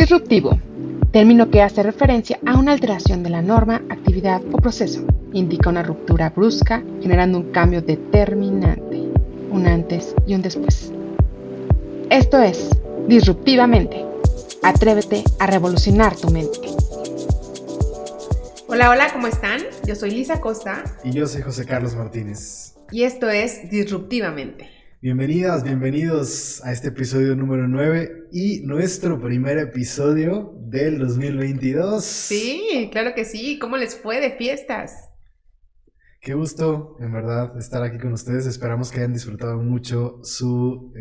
Disruptivo, término que hace referencia a una alteración de la norma, actividad o proceso. Indica una ruptura brusca, generando un cambio determinante, un antes y un después. Esto es Disruptivamente. Atrévete a revolucionar tu mente. Hola, hola, ¿cómo están? Yo soy Lisa Costa. Y yo soy José Carlos Martínez. Y esto es Disruptivamente. Bienvenidas, bienvenidos a este episodio número 9 y nuestro primer episodio del 2022. Sí, claro que sí. ¿Cómo les fue de fiestas? Qué gusto, en verdad, estar aquí con ustedes. Esperamos que hayan disfrutado mucho su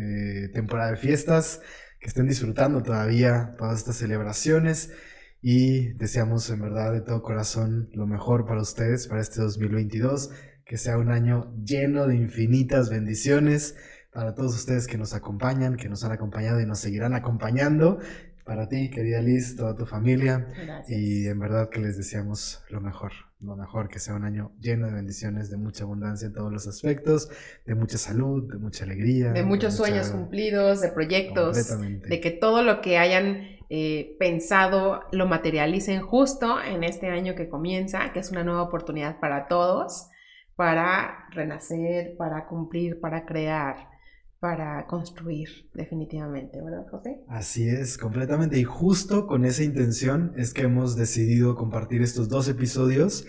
temporada de fiestas, que estén disfrutando todavía todas estas celebraciones y deseamos, en verdad, de todo corazón lo mejor para ustedes, para este 2022. Que sea un año lleno de infinitas bendiciones para todos ustedes que nos acompañan, que nos han acompañado y nos seguirán acompañando. Para ti, querida Liz, toda tu familia. Gracias. Y en verdad que les deseamos lo mejor, que sea un año lleno de bendiciones, de mucha abundancia en todos los aspectos, de mucha salud, de mucha alegría. De muchos sueños cumplidos, de proyectos, de que todo lo que hayan pensado lo materialicen justo en este año que comienza, que es una nueva oportunidad para todos, para renacer, para cumplir, para crear, para construir, definitivamente, ¿verdad, José? Así es, completamente. Y justo con esa intención es que hemos decidido compartir estos 2 episodios,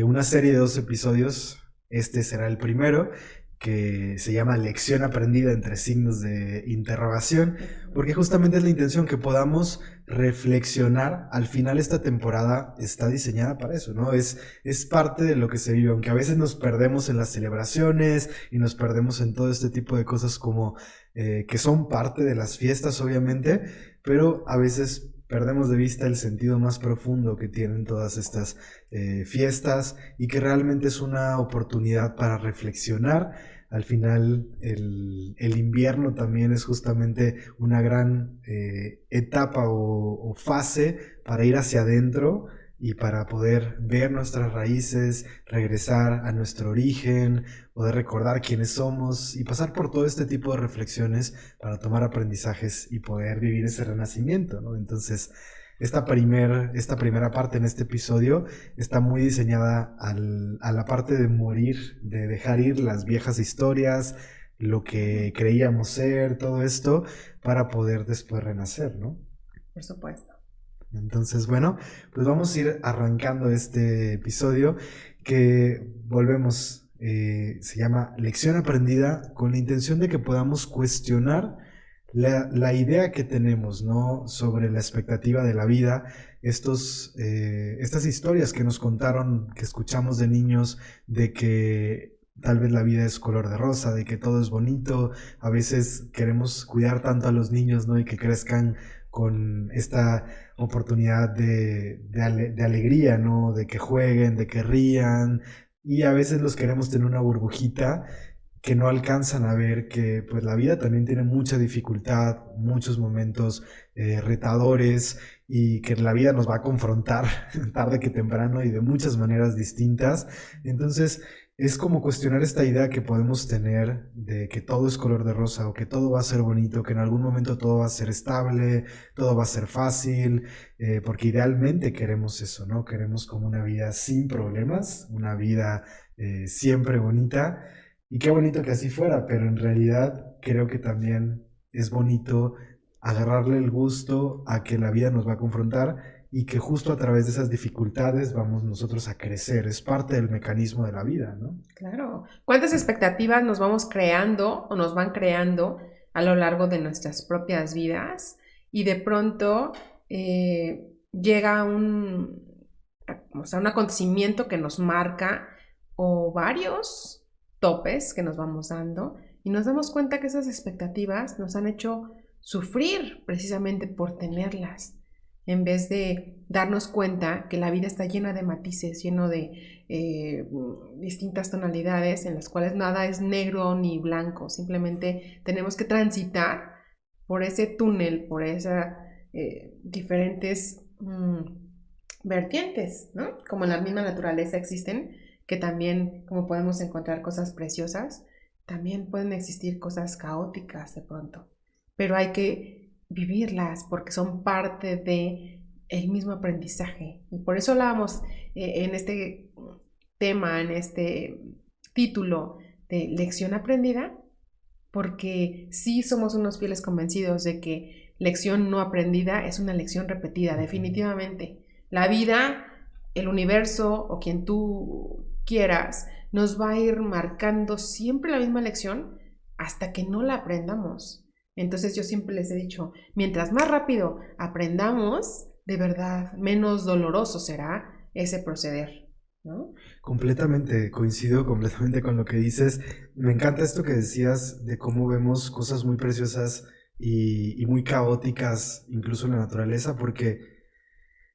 una serie de 2 episodios. Este será el primero, que se llama Lección aprendida entre signos de interrogación, porque justamente es la intención que podamos reflexionar. Al final esta temporada está diseñada para eso, ¿no? Es parte de lo que se vive, aunque a veces nos perdemos en las celebraciones y nos perdemos en todo este tipo de cosas como que son parte de las fiestas, obviamente, pero a veces perdemos de vista el sentido más profundo que tienen todas estas fiestas y que realmente es una oportunidad para reflexionar. Al final el invierno también es justamente una gran etapa o fase para ir hacia adentro y para poder ver nuestras raíces, regresar a nuestro origen, poder recordar quiénes somos y pasar por todo este tipo de reflexiones para tomar aprendizajes y poder vivir ese renacimiento, ¿no? Entonces, esta primera parte en este episodio está muy diseñada a la parte de morir, de dejar ir las viejas historias, lo que creíamos ser, todo esto, para poder después renacer, ¿no? Por supuesto. Entonces, bueno, pues vamos a ir arrancando este episodio que volvemos, se llama Lección aprendida, con la intención de que podamos cuestionar la idea que tenemos, ¿no? Sobre la expectativa de la vida, estas historias que nos contaron, que escuchamos de niños, de que tal vez la vida es color de rosa, de que todo es bonito. A veces queremos cuidar tanto a los niños, ¿no? Y que crezcan con esta oportunidad de alegría, ¿no? De que jueguen, de que rían, y a veces los queremos tener una burbujita que no alcanzan a ver que pues la vida también tiene mucha dificultad, muchos momentos retadores, y que la vida nos va a confrontar tarde que temprano y de muchas maneras distintas. Entonces es como cuestionar esta idea que podemos tener de que todo es color de rosa o que todo va a ser bonito, que en algún momento todo va a ser estable, todo va a ser fácil, porque idealmente queremos eso, ¿no? Queremos como una vida sin problemas, una vida siempre bonita. Y qué bonito que así fuera, pero en realidad creo que también es bonito agarrarle el gusto a que la vida nos va a confrontar y que justo a través de esas dificultades vamos nosotros a crecer. Es parte del mecanismo de la vida, ¿no? Claro. ¿Cuántas expectativas nos vamos creando o nos van creando a lo largo de nuestras propias vidas? Y de pronto llega un acontecimiento que nos marca, o varios topes que nos vamos dando, y nos damos cuenta que esas expectativas nos han hecho sufrir precisamente por tenerlas, en vez de darnos cuenta que la vida está llena de matices, lleno de distintas tonalidades en las cuales nada es negro ni blanco. Simplemente tenemos que transitar por ese túnel, por esas diferentes vertientes, ¿no? Como en la misma naturaleza existen, que también, como podemos encontrar cosas preciosas, también pueden existir cosas caóticas de pronto. Pero hay que vivirlas porque son parte de el mismo aprendizaje. Y por eso hablábamos en este tema, en este título de lección aprendida, porque sí somos unos fieles convencidos de que lección no aprendida es una lección repetida, definitivamente. La vida, el universo o quien tú quieras, nos va a ir marcando siempre la misma lección hasta que no la aprendamos. Entonces yo siempre les he dicho, mientras más rápido aprendamos, de verdad, menos doloroso será ese proceder, ¿no? Completamente, coincido completamente con lo que dices. Me encanta esto que decías de cómo vemos cosas muy preciosas y muy caóticas, incluso en la naturaleza, porque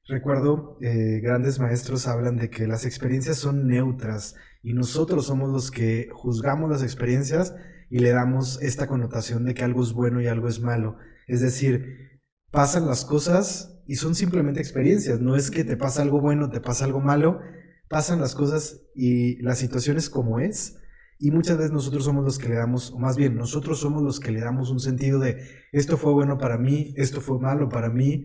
recuerdo, grandes maestros hablan de que las experiencias son neutras y nosotros somos los que juzgamos las experiencias y le damos esta connotación de que algo es bueno y algo es malo. Es decir, pasan las cosas y son simplemente experiencias. No es que te pasa algo bueno, te pasa algo malo. Pasan las cosas y la situación es como es. Y muchas veces nosotros somos los que le damos, o más bien, nosotros somos los que le damos un sentido de esto fue bueno para mí, esto fue malo para mí.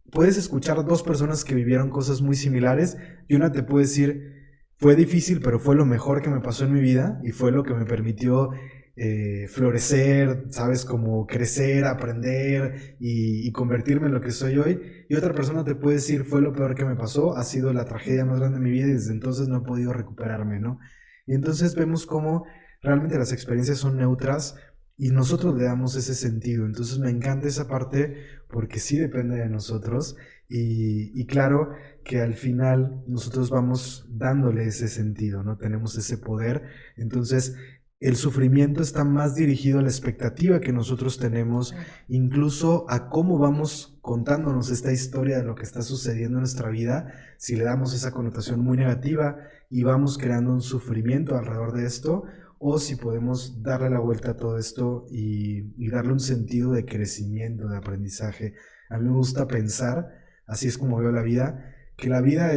Puedes escuchar a dos personas que vivieron cosas muy similares y una te puede decir, fue difícil, pero fue lo mejor que me pasó en mi vida y fue lo que me permitió florecer, ¿sabes? Como crecer, aprender y convertirme en lo que soy hoy. Y otra persona te puede decir, fue lo peor que me pasó, ha sido la tragedia más grande de mi vida y desde entonces no he podido recuperarme, ¿no? Y entonces vemos cómo realmente las experiencias son neutras y nosotros le damos ese sentido. Entonces me encanta esa parte porque sí depende de nosotros y claro que al final nosotros vamos dándole ese sentido, ¿no? Tenemos ese poder. Entonces el sufrimiento está más dirigido a la expectativa que nosotros tenemos, incluso a cómo vamos contándonos esta historia de lo que está sucediendo en nuestra vida, si le damos esa connotación muy negativa y vamos creando un sufrimiento alrededor de esto, o si podemos darle la vuelta a todo esto y darle un sentido de crecimiento, de aprendizaje. A mí me gusta pensar, así es como veo la vida, que la vida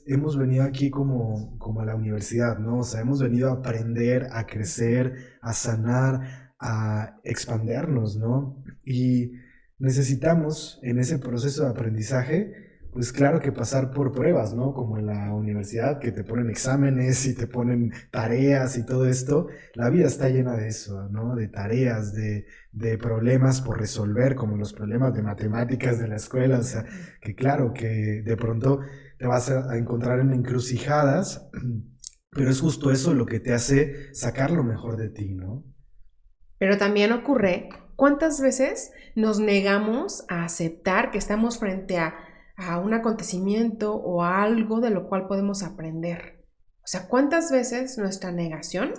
hemos venido aquí como a la universidad, ¿no? O sea, hemos venido a aprender, a crecer, a sanar, a expandernos, ¿no? Y necesitamos en ese proceso de aprendizaje, pues claro que pasar por pruebas, ¿no? Como en la universidad, que te ponen exámenes y te ponen tareas y todo esto. La vida está llena de eso, ¿no? De tareas, de problemas por resolver, como los problemas de matemáticas de la escuela. O sea, que claro, que de pronto te vas a encontrar en encrucijadas, pero es justo eso lo que te hace sacar lo mejor de ti, ¿no? Pero también ocurre, ¿cuántas veces nos negamos a aceptar que estamos frente a un acontecimiento o a algo de lo cual podemos aprender? O sea, ¿cuántas veces nuestra negación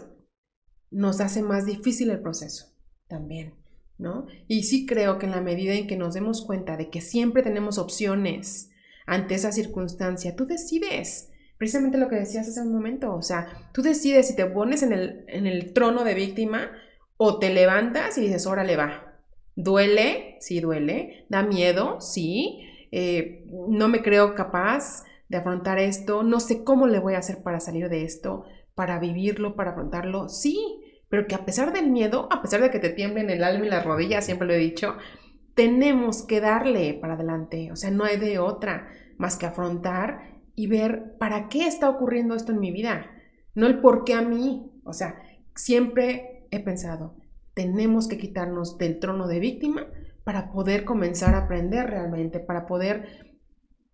nos hace más difícil el proceso también, ¿no? Y sí creo que en la medida en que nos demos cuenta de que siempre tenemos opciones ante esa circunstancia, tú decides, precisamente lo que decías hace un momento, o sea, tú decides si te pones en el trono de víctima o te levantas y dices, órale, va. ¿Duele? Sí, duele. ¿Da miedo? Sí. No me creo capaz de afrontar esto, no sé cómo le voy a hacer para salir de esto, para vivirlo, para afrontarlo, sí, pero que a pesar del miedo, a pesar de que te tiemblen el alma y las rodillas, siempre lo he dicho, tenemos que darle para adelante, o sea, no hay de otra más que afrontar y ver para qué está ocurriendo esto en mi vida, no el por qué a mí, o sea, siempre he pensado, tenemos que quitarnos del trono de víctima para poder comenzar a aprender realmente, para poder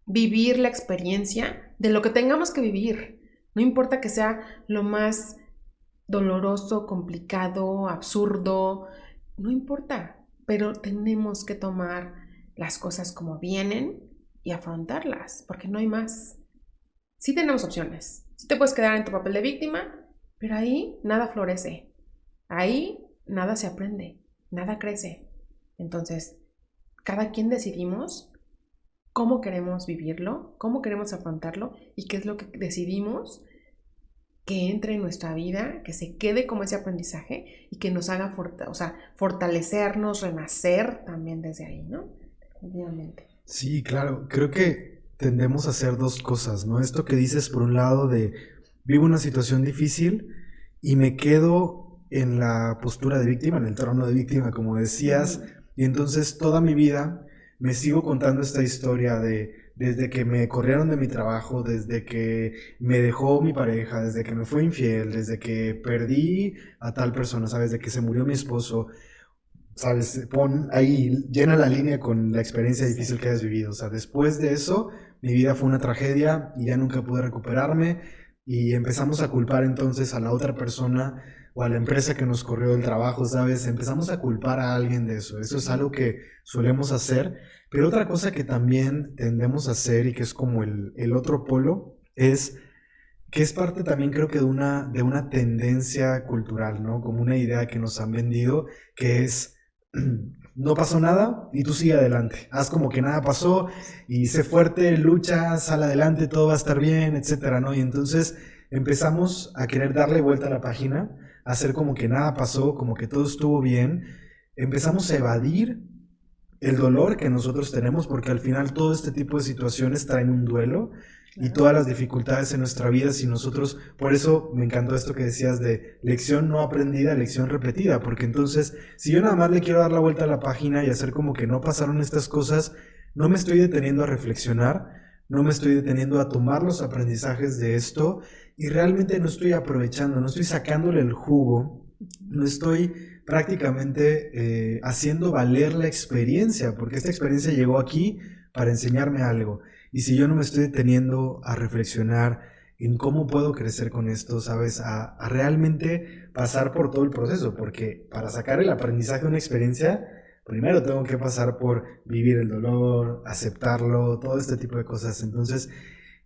vivir la experiencia de lo que tengamos que vivir. No importa que sea lo más doloroso, complicado, absurdo, no importa, pero tenemos que tomar las cosas como vienen y afrontarlas, porque no hay más. Sí tenemos opciones, sí te puedes quedar en tu papel de víctima, pero ahí nada florece, ahí nada se aprende, nada crece. Entonces, cada quien decidimos cómo queremos vivirlo, cómo queremos afrontarlo y qué es lo que decidimos que entre en nuestra vida, que se quede como ese aprendizaje y que nos haga fortalecernos, renacer también desde ahí, ¿no? Obviamente. Sí, claro. Creo que tendemos a hacer dos cosas, ¿no? Esto que dices por un lado de vivo una situación difícil y me quedo en la postura de víctima, en el trono de víctima, como decías, Y entonces toda mi vida me sigo contando esta historia de desde que me corrieron de mi trabajo, desde que me dejó mi pareja, desde que me fue infiel, desde que perdí a tal persona, ¿sabes? De que se murió mi esposo, ¿sabes? Pon ahí, llena la línea con la experiencia difícil que hayas vivido. O sea, después de eso, mi vida fue una tragedia y ya nunca pude recuperarme. Y empezamos a culpar entonces a la otra persona o a la empresa que nos corrió del trabajo, ¿sabes? Empezamos a culpar a alguien de eso. Eso es algo que solemos hacer. Pero otra cosa que también tendemos a hacer y que es como el otro polo es que es parte también creo que de una tendencia cultural, ¿no? Como una idea que nos han vendido, que es, no pasó nada y tú sigue adelante. Haz como que nada pasó y sé fuerte, lucha, sal adelante, todo va a estar bien, etcétera, ¿no? Y entonces empezamos a querer darle vuelta a la página, a hacer como que nada pasó, como que todo estuvo bien. Empezamos a evadir el dolor que nosotros tenemos, porque al final todo este tipo de situaciones traen un duelo y todas las dificultades en nuestra vida, si nosotros, por eso me encantó esto que decías de lección no aprendida, lección repetida, porque entonces, si yo nada más le quiero dar la vuelta a la página y hacer como que no pasaron estas cosas, no me estoy deteniendo a reflexionar, no me estoy deteniendo a tomar los aprendizajes de esto y realmente no estoy aprovechando, no estoy sacándole el jugo, no estoy prácticamente haciendo valer la experiencia, porque esta experiencia llegó aquí para enseñarme algo. Y si yo no me estoy deteniendo a reflexionar en cómo puedo crecer con esto, ¿sabes? A realmente pasar por todo el proceso, porque para sacar el aprendizaje de una experiencia, primero tengo que pasar por vivir el dolor, aceptarlo, todo este tipo de cosas. Entonces,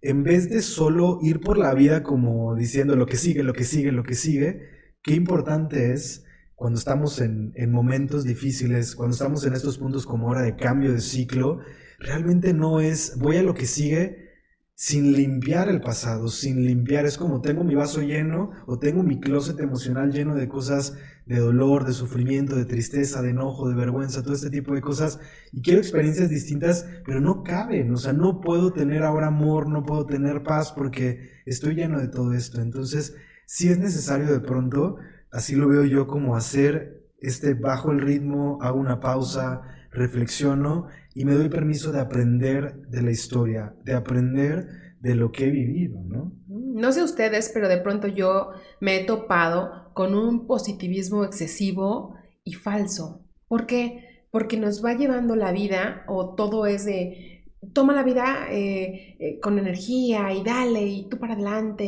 en vez de solo ir por la vida como diciendo lo que sigue, lo que sigue, lo que sigue, qué importante es cuando estamos en momentos difíciles, cuando estamos en estos puntos como ahora de cambio de ciclo, realmente no es voy a lo que sigue sin limpiar el pasado, sin limpiar, es como tengo mi vaso lleno o tengo mi closet emocional lleno de cosas de dolor, de sufrimiento, de tristeza, de enojo, de vergüenza, todo este tipo de cosas y quiero experiencias distintas, pero no caben, o sea, no puedo tener ahora amor, no puedo tener paz porque estoy lleno de todo esto. Entonces, sí es necesario de pronto, así lo veo yo, como hacer bajo el ritmo, hago una pausa, reflexiono y me doy permiso de aprender de la historia, de aprender de lo que he vivido, ¿no? No sé ustedes, pero de pronto yo me he topado con un positivismo excesivo y falso. ¿Por qué? Porque nos va llevando la vida, o todo es de, toma la vida con energía y dale, y tú para adelante,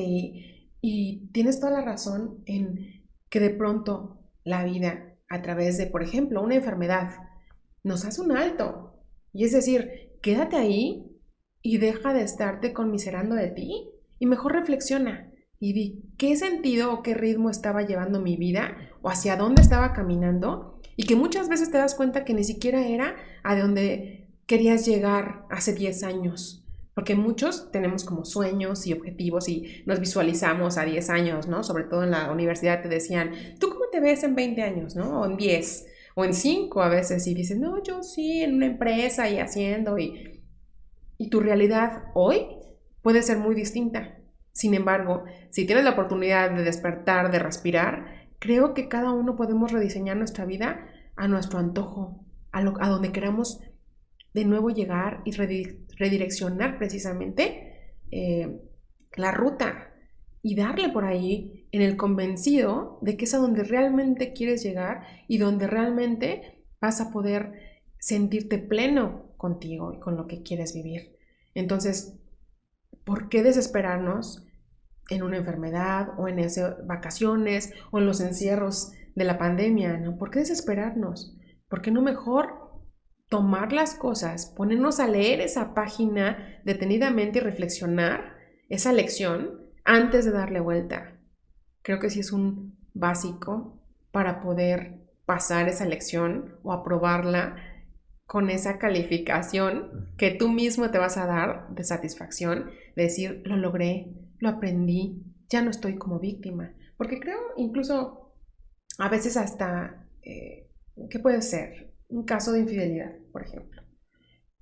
y tienes toda la razón en que de pronto la vida, a través de, por ejemplo, una enfermedad, nos hace un alto. Y es decir, quédate ahí y deja de estarte conmiserando de ti y mejor reflexiona y di qué sentido o qué ritmo estaba llevando mi vida o hacia dónde estaba caminando y que muchas veces te das cuenta que ni siquiera era a donde querías llegar hace 10 años. Porque muchos tenemos como sueños y objetivos y nos visualizamos a 10 años, ¿no? Sobre todo en la universidad te decían, ¿tú cómo te ves en 20 años, ¿no? O en 10 o en 5 a veces y dices, no, yo sí, en una empresa y haciendo y tu realidad hoy puede ser muy distinta. Sin embargo, si tienes la oportunidad de despertar, de respirar, creo que cada uno podemos rediseñar nuestra vida a nuestro antojo, a donde queramos de nuevo llegar y redireccionar precisamente la ruta y darle por ahí en el convencido de que es a donde realmente quieres llegar y donde realmente vas a poder sentirte pleno contigo y con lo que quieres vivir. Entonces, ¿por qué desesperarnos en una enfermedad o en esas vacaciones o en los encierros de la pandemia, ¿no? ¿Por qué desesperarnos? ¿Por qué no mejor tomar las cosas, ponernos a leer esa página detenidamente y reflexionar esa lección antes de darle vuelta? Creo que sí es un básico para poder pasar esa lección o aprobarla con esa calificación que tú mismo te vas a dar de satisfacción, de decir, lo logré, lo aprendí, ya no estoy como víctima. Porque creo incluso a veces hasta, ¿qué puede ser? Un caso de infidelidad, por ejemplo.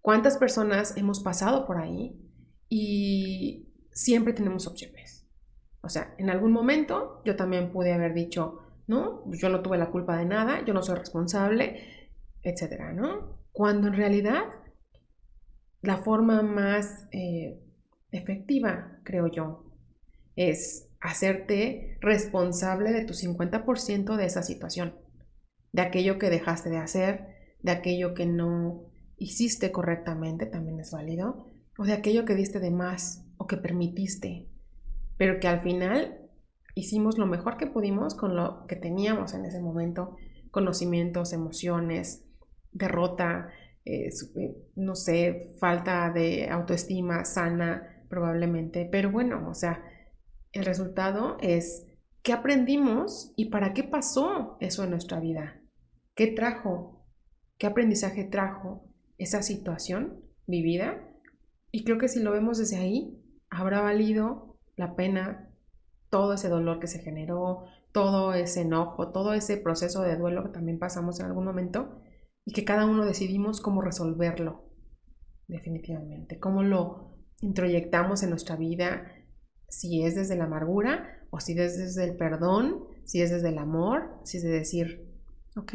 ¿Cuántas personas hemos pasado por ahí y siempre tenemos opciones? O sea, en algún momento yo también pude haber dicho, no, yo no tuve la culpa de nada, yo no soy responsable, etcétera, ¿no? Cuando en realidad la forma más efectiva, creo yo, es hacerte responsable de tu 50% de esa situación, de aquello que dejaste de hacer, de aquello que no hiciste correctamente, también es válido, o de aquello que diste de más o que permitiste, pero que al final hicimos lo mejor que pudimos con lo que teníamos en ese momento, conocimientos, emociones, derrota, no sé, falta de autoestima sana probablemente, pero bueno, o sea, el resultado es qué aprendimos y para qué pasó eso en nuestra vida, qué trajo, qué aprendizaje trajo esa situación vivida, y creo que si lo vemos desde ahí, habrá valido la pena todo ese dolor que se generó, todo ese enojo, todo ese proceso de duelo que también pasamos en algún momento, y que cada uno decidimos cómo resolverlo, definitivamente, cómo lo introyectamos en nuestra vida, si es desde la amargura o si es desde el perdón, si es desde el amor, si es de decir, ok,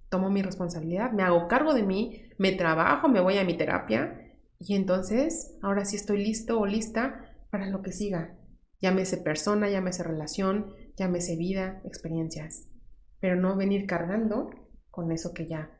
tomo mi responsabilidad, me hago cargo de mí, me trabajo, me voy a mi terapia y entonces ahora sí estoy listo o lista para lo que siga. Llámese persona, llámese relación, llámese vida, experiencias, pero no venir cargando con eso que ya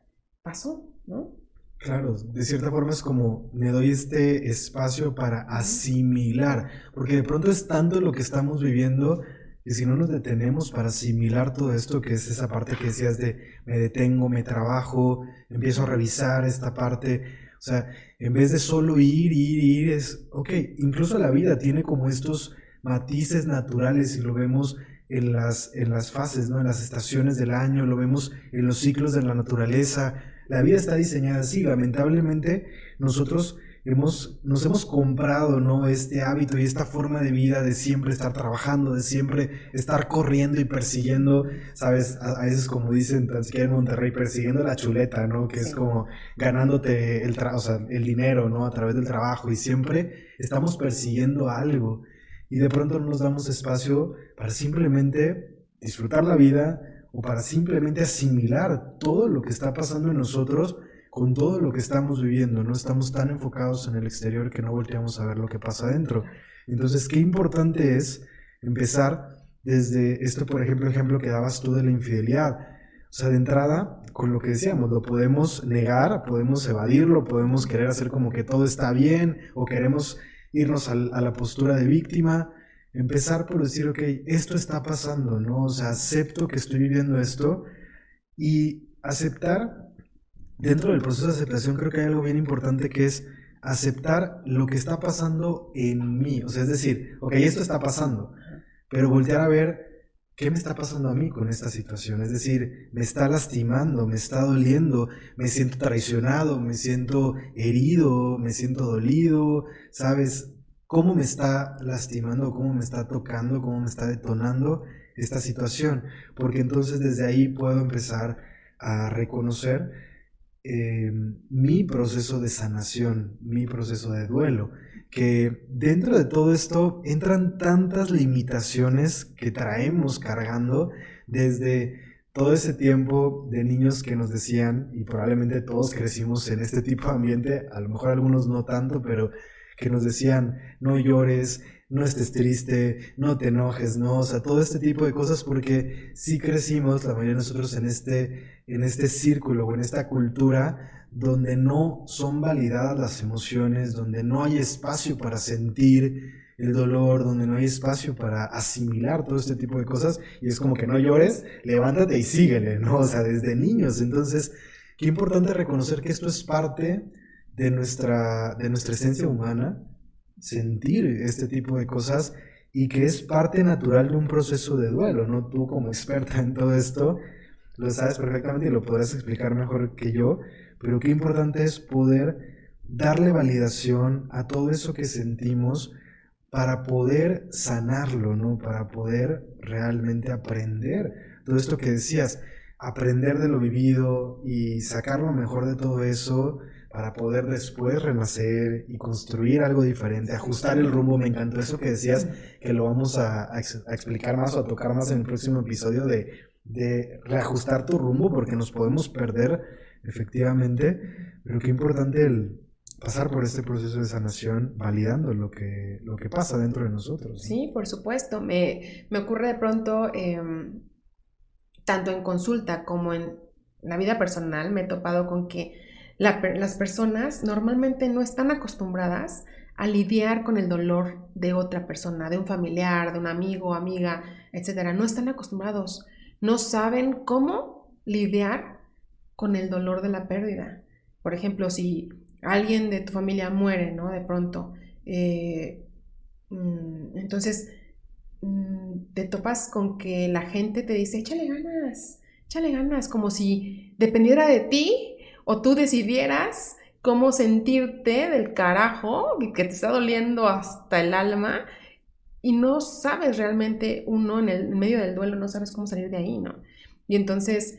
pasó, ¿no? Claro, de cierta forma es como me doy este espacio para asimilar, porque de pronto es tanto lo que estamos viviendo que si no nos detenemos para asimilar todo esto, que es esa parte que decías de me detengo, me trabajo, empiezo a revisar esta parte, o sea, en vez de solo ir, es, ok, incluso la vida tiene como estos matices naturales y lo vemos en las fases, ¿no? En las estaciones del año, lo vemos en los ciclos de la naturaleza. La vida está diseñada así, lamentablemente nosotros nos hemos comprado, ¿no? Este hábito y esta forma de vida de siempre estar trabajando, de siempre estar corriendo y persiguiendo, ¿sabes? A veces como dicen tan siquiera en Monterrey, persiguiendo la chuleta, ¿no? Que es como ganándote el dinero, ¿no? A través del trabajo y siempre estamos persiguiendo algo y de pronto no nos damos espacio para simplemente disfrutar la vida o para simplemente asimilar todo lo que está pasando en nosotros con todo lo que estamos viviendo. No estamos tan enfocados en el exterior que no volteamos a ver lo que pasa adentro. Entonces, qué importante es empezar desde esto, por ejemplo que dabas tú de la infidelidad. O sea, de entrada, con lo que decíamos, lo podemos negar, podemos evadirlo, podemos querer hacer como que todo está bien o queremos irnos a la postura de víctima. Empezar por decir, ok, esto está pasando, ¿no? O sea, acepto que estoy viviendo esto y aceptar, dentro del proceso de aceptación creo que hay algo bien importante que es aceptar lo que está pasando en mí. O sea, es decir, ok, esto está pasando, pero voltear a ver qué me está pasando a mí con esta situación. Es decir, me está lastimando, me está doliendo, me siento traicionado, me siento herido, me siento dolido, ¿sabes? ¿Cómo me está lastimando, cómo me está tocando, cómo me está detonando esta situación? Porque entonces desde ahí puedo empezar a reconocer mi proceso de sanación, mi proceso de duelo, que dentro de todo esto entran tantas limitaciones que traemos cargando desde todo ese tiempo de niños que nos decían, y probablemente todos crecimos en este tipo de ambiente, a lo mejor algunos no tanto, pero que nos decían, no llores, no estés triste, no te enojes, ¿no? O sea, todo este tipo de cosas, porque sí crecimos, la mayoría de nosotros, en este círculo o en esta cultura donde no son validadas las emociones, donde no hay espacio para sentir el dolor, donde no hay espacio para asimilar todo este tipo de cosas, y es como que no llores, levántate y síguele, ¿no? O sea, desde niños. Entonces, qué importante reconocer que esto es parte de nuestra esencia humana, sentir este tipo de cosas y que es parte natural de un proceso de duelo, ¿no? Tú como experta en todo esto lo sabes perfectamente y lo podrás explicar mejor que yo, pero qué importante es poder darle validación a todo eso que sentimos para poder sanarlo, ¿no? Para poder realmente aprender todo esto que decías, aprender de lo vivido y sacar lo mejor de todo eso para poder después renacer y construir algo diferente, ajustar el rumbo. Me encantó eso que decías, que lo vamos a explicar más o a tocar más en el próximo episodio de reajustar tu rumbo, porque nos podemos perder efectivamente, pero qué importante el pasar por este proceso de sanación validando lo que pasa dentro de nosotros, ¿no? Sí, por supuesto. Me ocurre de pronto, tanto en consulta como en la vida personal, me he topado con que las personas normalmente no están acostumbradas a lidiar con el dolor de otra persona, de un familiar, de un amigo, amiga, etcétera. No están acostumbrados, no saben cómo lidiar con el dolor de la pérdida. Por ejemplo, si alguien de tu familia muere, ¿no? De pronto, entonces te topas con que la gente te dice, échale ganas, como si dependiera de ti o tú decidieras cómo sentirte del carajo, que te está doliendo hasta el alma y no sabes realmente, uno en medio del duelo no sabes cómo salir de ahí, ¿no? Y entonces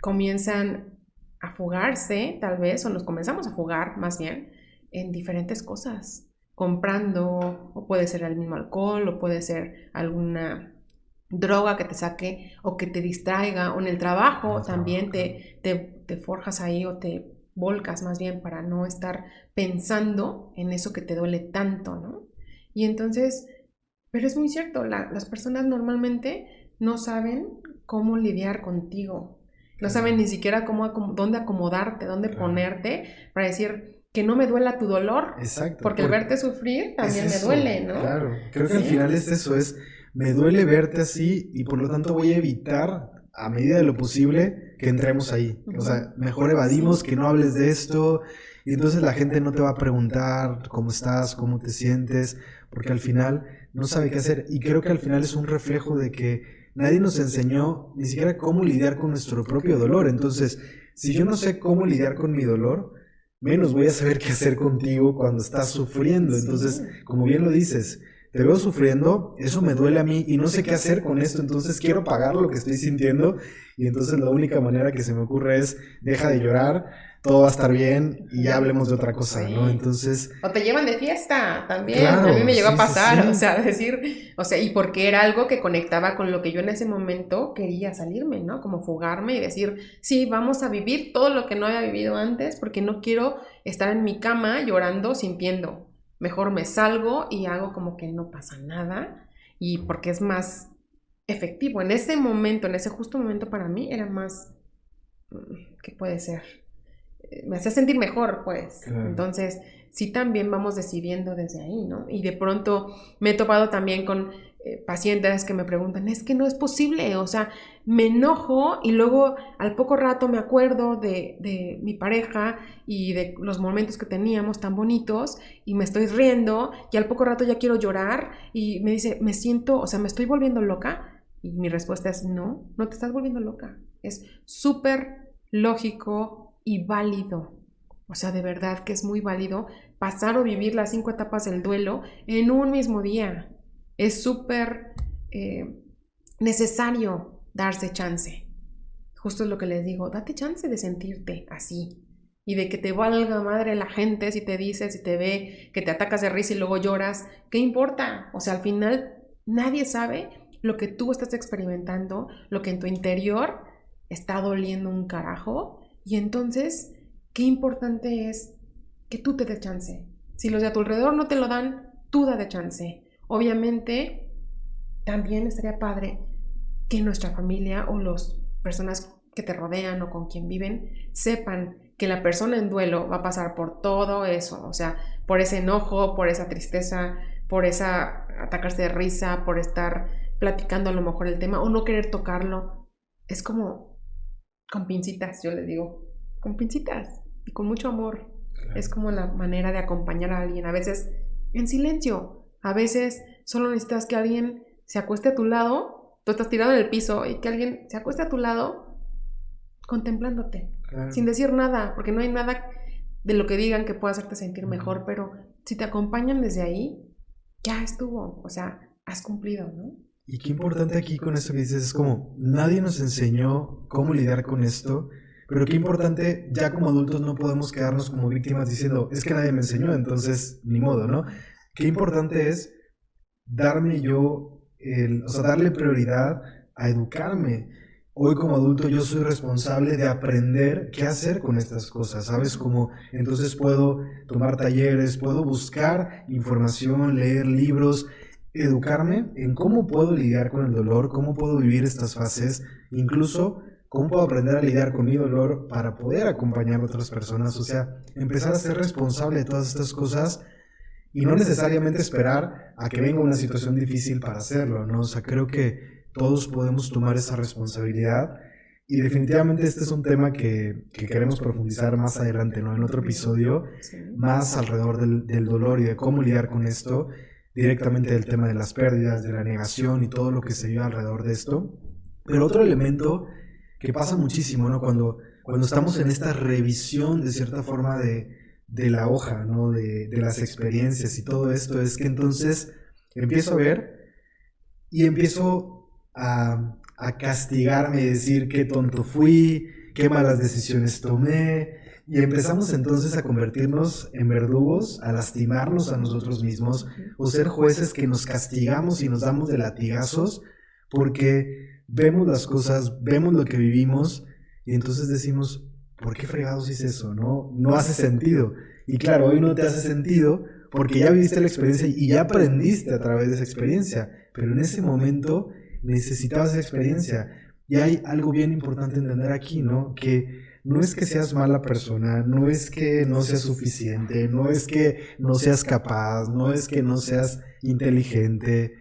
comienzan a fugarse, tal vez, o nos comenzamos a fugar más bien, en diferentes cosas, comprando, o puede ser el mismo alcohol, o puede ser alguna droga que te saque o que te distraiga, o en el trabajo también te forjas ahí o te volcas más bien para no estar pensando en eso que te duele tanto, ¿no? Y entonces, pero es muy cierto, las personas normalmente no saben cómo lidiar contigo, no saben ni siquiera dónde acomodarte, dónde ponerte para decir que no me duela tu dolor. Exacto. Porque el verte sufrir también me duele, ¿no? Claro, creo que al final es eso, me duele verte así y por lo tanto voy a evitar a medida de lo posible que entremos ahí. O sea, mejor evadimos que no hables de esto y entonces la gente no te va a preguntar cómo estás, cómo te sientes, porque al final no sabe qué hacer. Y creo que al final es un reflejo de que nadie nos enseñó ni siquiera cómo lidiar con nuestro propio dolor. Entonces, si yo no sé cómo lidiar con mi dolor, menos voy a saber qué hacer contigo cuando estás sufriendo. Entonces, como bien lo dices, te veo sufriendo, eso me duele a mí y no sé qué hacer con esto, entonces quiero pagar lo que estoy sintiendo y entonces la única manera que se me ocurre es deja de llorar, todo va a estar bien y ya hablemos de otra cosa, ¿no? Entonces... O te llevan de fiesta también, claro, a mí me llegó a pasar, sí. O sea, decir, o sea, y porque era algo que conectaba con lo que yo en ese momento quería salirme, ¿no? Como fugarme y decir, sí, vamos a vivir todo lo que no había vivido antes porque no quiero estar en mi cama llorando, sintiendo. Mejor me salgo y hago como que no pasa nada y porque es más efectivo. En ese momento, en ese justo momento para mí era más, ¿qué puede ser? Me hace sentir mejor, pues. Claro. Entonces, sí también vamos decidiendo desde ahí, ¿no? Y de pronto me he topado también con pacientes que me preguntan, es que no es posible, o sea, me enojo y luego al poco rato me acuerdo de mi pareja y de los momentos que teníamos tan bonitos y me estoy riendo y al poco rato ya quiero llorar y me dice, me siento, o sea, me estoy volviendo loca. Y mi respuesta es, no te estás volviendo loca. Es súper lógico y válido. O sea, de verdad que es muy válido pasar o vivir las 5 etapas del duelo en un mismo día. Es súper necesario darse chance. Justo es lo que les digo, date chance de sentirte así. Y de que te valga madre la gente si te dice, si te ve, que te atacas de risa y luego lloras. ¿Qué importa? O sea, al final nadie sabe lo que tú estás experimentando, lo que en tu interior está doliendo un carajo. Y entonces, qué importante es que tú te des chance. Si los de a tu alrededor no te lo dan, tú date chance. Obviamente, también estaría padre que nuestra familia o las personas que te rodean o con quien viven sepan que la persona en duelo va a pasar por todo eso, o sea, por ese enojo, por esa tristeza, por esa atacarse de risa, por estar platicando a lo mejor el tema o no querer tocarlo. Es como con pincitas, yo les digo, con pincitas y con mucho amor. Claro. Es como la manera de acompañar a alguien, a veces en silencio, a veces solo necesitas que alguien se acueste a tu lado, tú estás tirado en el piso y que alguien se acueste a tu lado contemplándote, claro, sin decir nada, porque no hay nada de lo que digan que pueda hacerte sentir mejor, pero si te acompañan desde ahí, ya estuvo, o sea, has cumplido, ¿no? Y qué importante aquí con esto que dices, es como, nadie nos enseñó cómo lidiar con esto, pero qué importante, ya como adultos no podemos quedarnos como víctimas diciendo, es que nadie me enseñó, entonces ni modo, ¿no? Qué importante es darme yo, o sea, darle prioridad a educarme. hoy como adulto yo soy responsable de aprender qué hacer con estas cosas, ¿sabes? Como entonces puedo tomar talleres, puedo buscar información, leer libros, educarme en cómo puedo lidiar con el dolor, cómo puedo vivir estas fases, incluso cómo puedo aprender a lidiar con mi dolor para poder acompañar a otras personas, o sea, empezar a ser responsable de todas estas cosas y no necesariamente esperar a que venga una situación difícil para hacerlo, ¿no? O sea, creo que todos podemos tomar esa responsabilidad y definitivamente este es un tema que queremos profundizar más adelante, ¿no? En otro episodio, más alrededor del dolor y de cómo lidiar con esto, directamente del tema de las pérdidas, de la negación y todo lo que se vive alrededor de esto. Pero otro elemento que pasa muchísimo, ¿no? Cuando estamos en esta revisión de cierta forma de la hoja, ¿no? De las experiencias y todo esto, es que entonces empiezo a ver y empiezo a castigarme y decir qué tonto fui, qué malas decisiones tomé, y empezamos entonces a convertirnos en verdugos, a lastimarnos a nosotros mismos, o ser jueces que nos castigamos y nos damos de latigazos porque vemos las cosas, vemos lo que vivimos, y entonces decimos, ¿por qué fregados hice eso? No hace sentido. Y claro, hoy no te hace sentido porque ya viviste la experiencia y ya aprendiste a través de esa experiencia, pero en ese momento necesitabas esa experiencia. Y hay algo bien importante entender aquí, ¿no? Que no es que seas mala persona, no es que no seas suficiente, no es que no seas capaz, no es que no seas inteligente.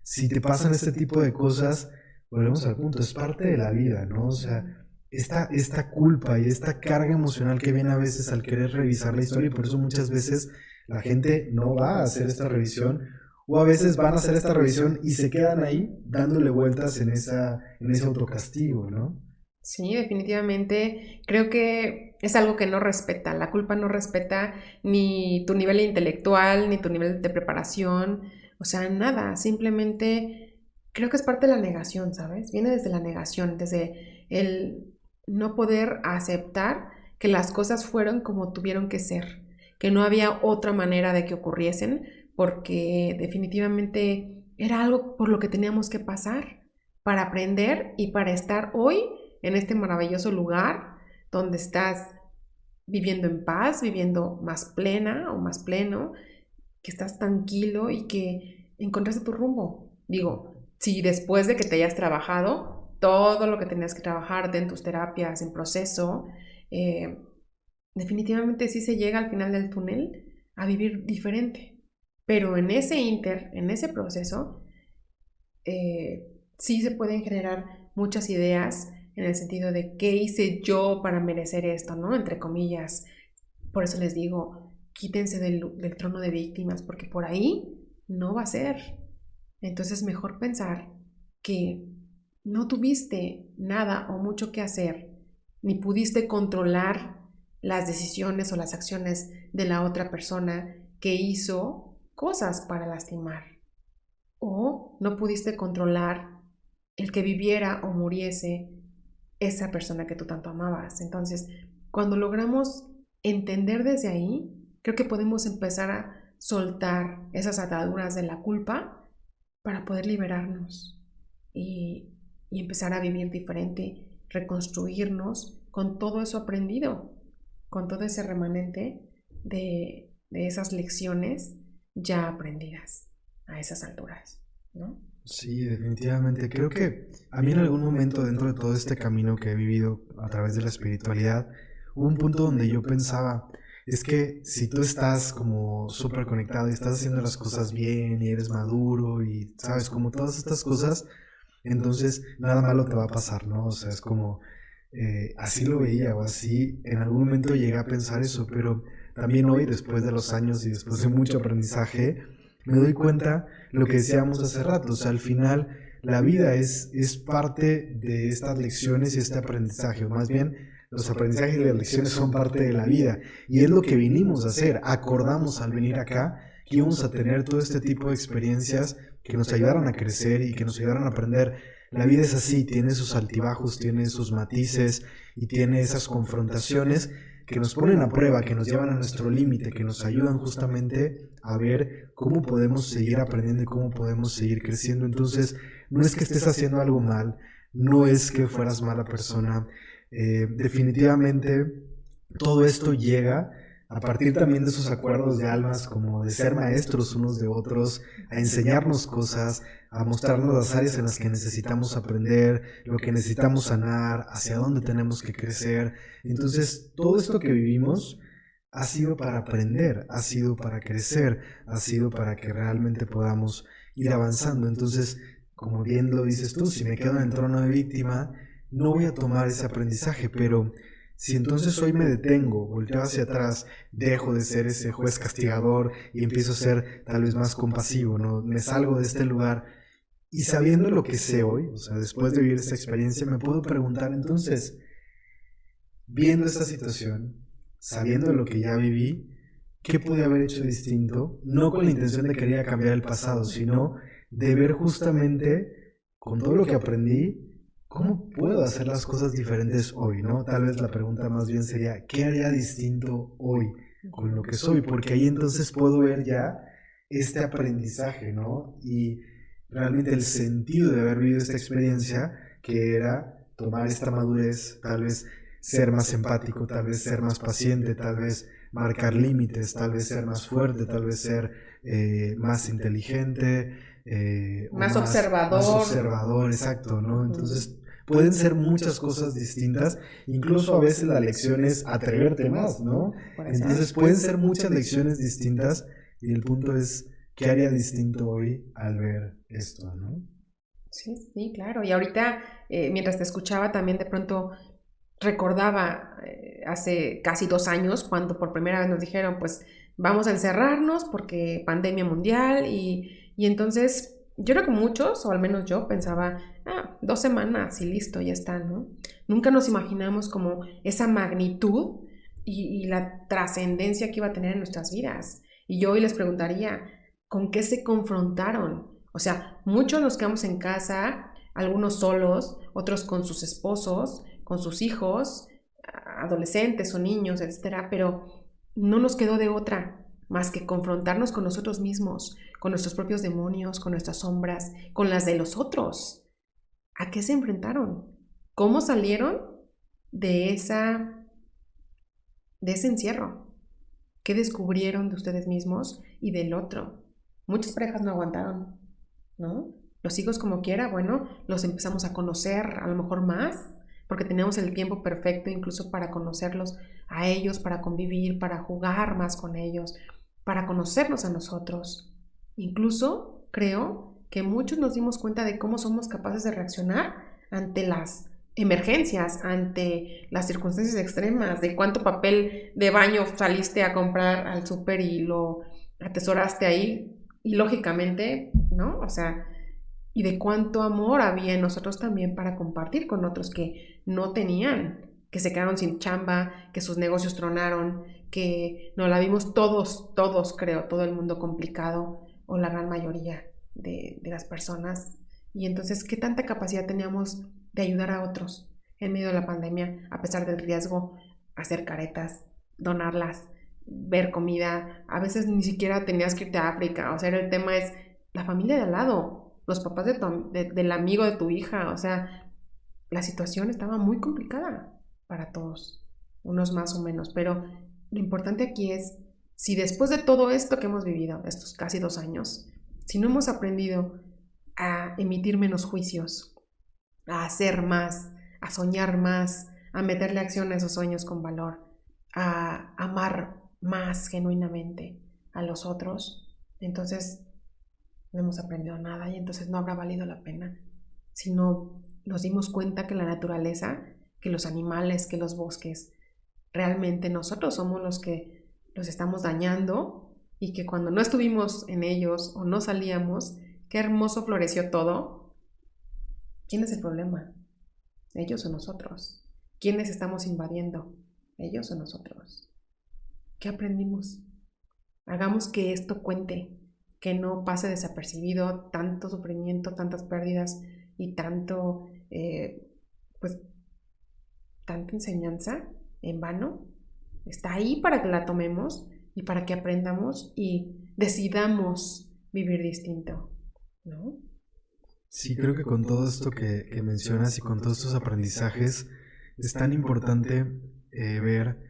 Si te pasan este tipo de cosas, volvemos al punto, es parte de la vida, ¿no? O sea, esta culpa y esta carga emocional que viene a veces al querer revisar la historia, y por eso muchas veces la gente no va a hacer esta revisión, o a veces van a hacer esta revisión y se quedan ahí dándole vueltas en ese autocastigo, ¿no? Sí, definitivamente. Creo que es algo que no respeta. La culpa no respeta ni tu nivel intelectual, ni tu nivel de preparación. O sea, nada. Simplemente creo que es parte de la negación, ¿sabes? Viene desde la negación, desde el no poder aceptar que las cosas fueron como tuvieron que ser, que no había otra manera de que ocurriesen, porque definitivamente era algo por lo que teníamos que pasar para aprender y para estar hoy en este maravilloso lugar donde estás viviendo en paz, viviendo más plena o más pleno, que estás tranquilo y que encontraste tu rumbo. Digo, si después de que te hayas trabajado todo lo que tenías que trabajarte en tus terapias, en proceso, definitivamente sí se llega al final del túnel a vivir diferente. Pero en ese en ese proceso, sí se pueden generar muchas ideas en el sentido de qué hice yo para merecer esto, ¿no? Entre comillas. Por eso les digo, quítense del trono de víctimas, porque por ahí no va a ser. Entonces, mejor pensar que no tuviste nada o mucho que hacer, ni pudiste controlar las decisiones o las acciones de la otra persona que hizo cosas para lastimar. O no pudiste controlar el que viviera o muriese esa persona que tú tanto amabas. Entonces, cuando logramos entender desde ahí, creo que podemos empezar a soltar esas ataduras de la culpa para poder liberarnos y empezar a vivir diferente, reconstruirnos con todo eso aprendido, con todo ese remanente de esas lecciones ya aprendidas a esas alturas, ¿no? Sí, definitivamente. Creo que a mí en algún momento dentro de todo este camino que he vivido a través de la espiritualidad, hubo un punto donde yo pensaba, es que si tú estás como súper conectado y estás haciendo las cosas bien y eres maduro y sabes, como todas estas cosas, entonces nada malo te va a pasar, ¿no? O sea, es como, así lo veía o así, en algún momento llegué a pensar eso, pero también hoy, después de los años y después de mucho aprendizaje, me doy cuenta lo que decíamos hace rato, o sea, al final la vida es parte de estas lecciones y este aprendizaje, o más bien los aprendizajes y las lecciones son parte de la vida, y es lo que vinimos a hacer. Acordamos al venir acá que íbamos a tener todo este tipo de experiencias que nos ayudaron a crecer y que nos ayudaron a aprender. La vida es así, tiene sus altibajos, tiene sus matices y tiene esas confrontaciones que nos ponen a prueba, que nos llevan a nuestro límite, que nos ayudan justamente a ver cómo podemos seguir aprendiendo y cómo podemos seguir creciendo. Entonces, no es que estés haciendo algo mal, no es que fueras mala persona. Definitivamente todo esto llega a partir también de esos acuerdos de almas, como de ser maestros unos de otros, a enseñarnos cosas, a mostrarnos las áreas en las que necesitamos aprender, lo que necesitamos sanar, hacia dónde tenemos que crecer. Entonces, todo esto que vivimos ha sido para aprender, ha sido para crecer, ha sido para que realmente podamos ir avanzando. Entonces, como bien lo dices tú, si me quedo en el trono de víctima, no voy a tomar ese aprendizaje, pero si entonces hoy me detengo, volteo hacia atrás, dejo de ser ese juez castigador y empiezo a ser tal vez más compasivo, ¿no? Me salgo de este lugar y sabiendo lo que sé hoy, o sea, después de vivir esta experiencia, me puedo preguntar entonces, viendo esta situación, sabiendo lo que ya viví, ¿qué pude haber hecho distinto? No con la intención de querer cambiar el pasado, sino de ver justamente con todo lo que aprendí, ¿cómo puedo hacer las cosas diferentes hoy, no? Tal vez la pregunta más bien sería, ¿qué haría distinto hoy con lo que soy? Porque ahí entonces puedo ver ya este aprendizaje, ¿no? Y realmente el sentido de haber vivido esta experiencia, que era tomar esta madurez, tal vez ser más empático, tal vez ser más paciente, tal vez marcar límites, tal vez ser más fuerte, tal vez ser más inteligente, más observador. Más observador, exacto, ¿no? Entonces pueden ser muchas cosas distintas, incluso a veces la lección es atreverte más, ¿no? Entonces pueden ser muchas lecciones distintas y el punto es, ¿qué haría distinto hoy al ver esto, no? Sí, sí, claro. Y ahorita, mientras te escuchaba, también de pronto recordaba hace casi 2 años, cuando por primera vez nos dijeron, pues vamos a encerrarnos porque pandemia mundial y entonces yo creo que muchos, o al menos yo, pensaba, 2 semanas y listo, ya está, ¿no? Nunca nos imaginamos como esa magnitud y la trascendencia que iba a tener en nuestras vidas. Y yo hoy les preguntaría, ¿con qué se confrontaron? O sea, muchos nos quedamos en casa, algunos solos, otros con sus esposos, con sus hijos, adolescentes o niños, etcétera, pero no nos quedó de otra más que confrontarnos con nosotros mismos, con nuestros propios demonios, con nuestras sombras, con las de los otros. ¿A qué se enfrentaron? ¿Cómo salieron de ese encierro? ¿Qué descubrieron de ustedes mismos y del otro? Muchas parejas no aguantaron, ¿no? Los hijos como quiera, bueno, los empezamos a conocer a lo mejor más, porque tenemos el tiempo perfecto incluso para conocerlos a ellos, para convivir, para jugar más con ellos, para conocernos a nosotros. Incluso creo que muchos nos dimos cuenta de cómo somos capaces de reaccionar ante las emergencias, ante las circunstancias extremas, de cuánto papel de baño saliste a comprar al súper y lo atesoraste ahí, y lógicamente, ¿no? O sea, y de cuánto amor había en nosotros también para compartir con otros que no tenían, que se quedaron sin chamba, que sus negocios tronaron, que nos la vimos todos creo, todo el mundo complicado, o la gran mayoría de las personas. Y entonces, ¿qué tanta capacidad teníamos de ayudar a otros en medio de la pandemia, a pesar del riesgo? Hacer caretas, donarlas, ver comida. A veces ni siquiera tenías que irte a África. O sea, el tema es la familia de al lado, los papás del amigo de tu hija. O sea, la situación estaba muy complicada para todos, unos más o menos. Pero lo importante aquí es, si después de todo esto que hemos vivido, estos casi 2 años, si no hemos aprendido a emitir menos juicios, a hacer más, a soñar más, a meterle acción a esos sueños con valor, a amar más genuinamente a los otros, entonces no hemos aprendido nada y entonces no habrá valido la pena. Si no nos dimos cuenta que la naturaleza, que los animales, que los bosques, realmente nosotros somos los que los estamos dañando y que cuando no estuvimos en ellos o no salíamos, qué hermoso floreció todo. ¿Quién es el problema? ¿Ellos o nosotros? ¿Quiénes estamos invadiendo? ¿Ellos o nosotros? ¿Qué aprendimos? Hagamos que esto cuente, que no pase desapercibido tanto sufrimiento, tantas pérdidas y tanta enseñanza en vano. Está ahí para que la tomemos y para que aprendamos y decidamos vivir distinto, ¿no? Sí, creo que con todo esto que mencionas y con todos estos aprendizajes es tan importante ver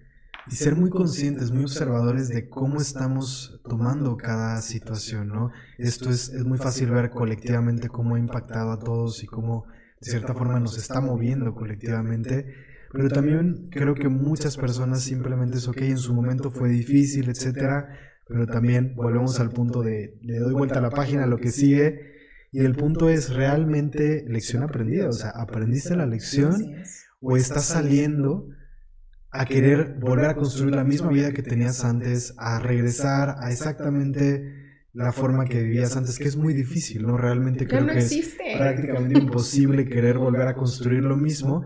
y ser muy conscientes, muy observadores de cómo estamos tomando cada situación, ¿no? Esto es muy fácil ver colectivamente cómo ha impactado a todos y cómo de cierta forma nos está moviendo colectivamente, pero también creo que muchas personas simplemente es ok, en su momento fue difícil, etcétera, pero también volvemos al punto de le doy vuelta a la página, lo que sigue, y el punto es realmente lección aprendida, o sea, ¿aprendiste la lección o estás saliendo a querer volver a construir la misma vida que tenías antes, a regresar a exactamente la forma que vivías antes, que es muy difícil, ¿no? Realmente creo que es prácticamente imposible querer volver a construir lo mismo,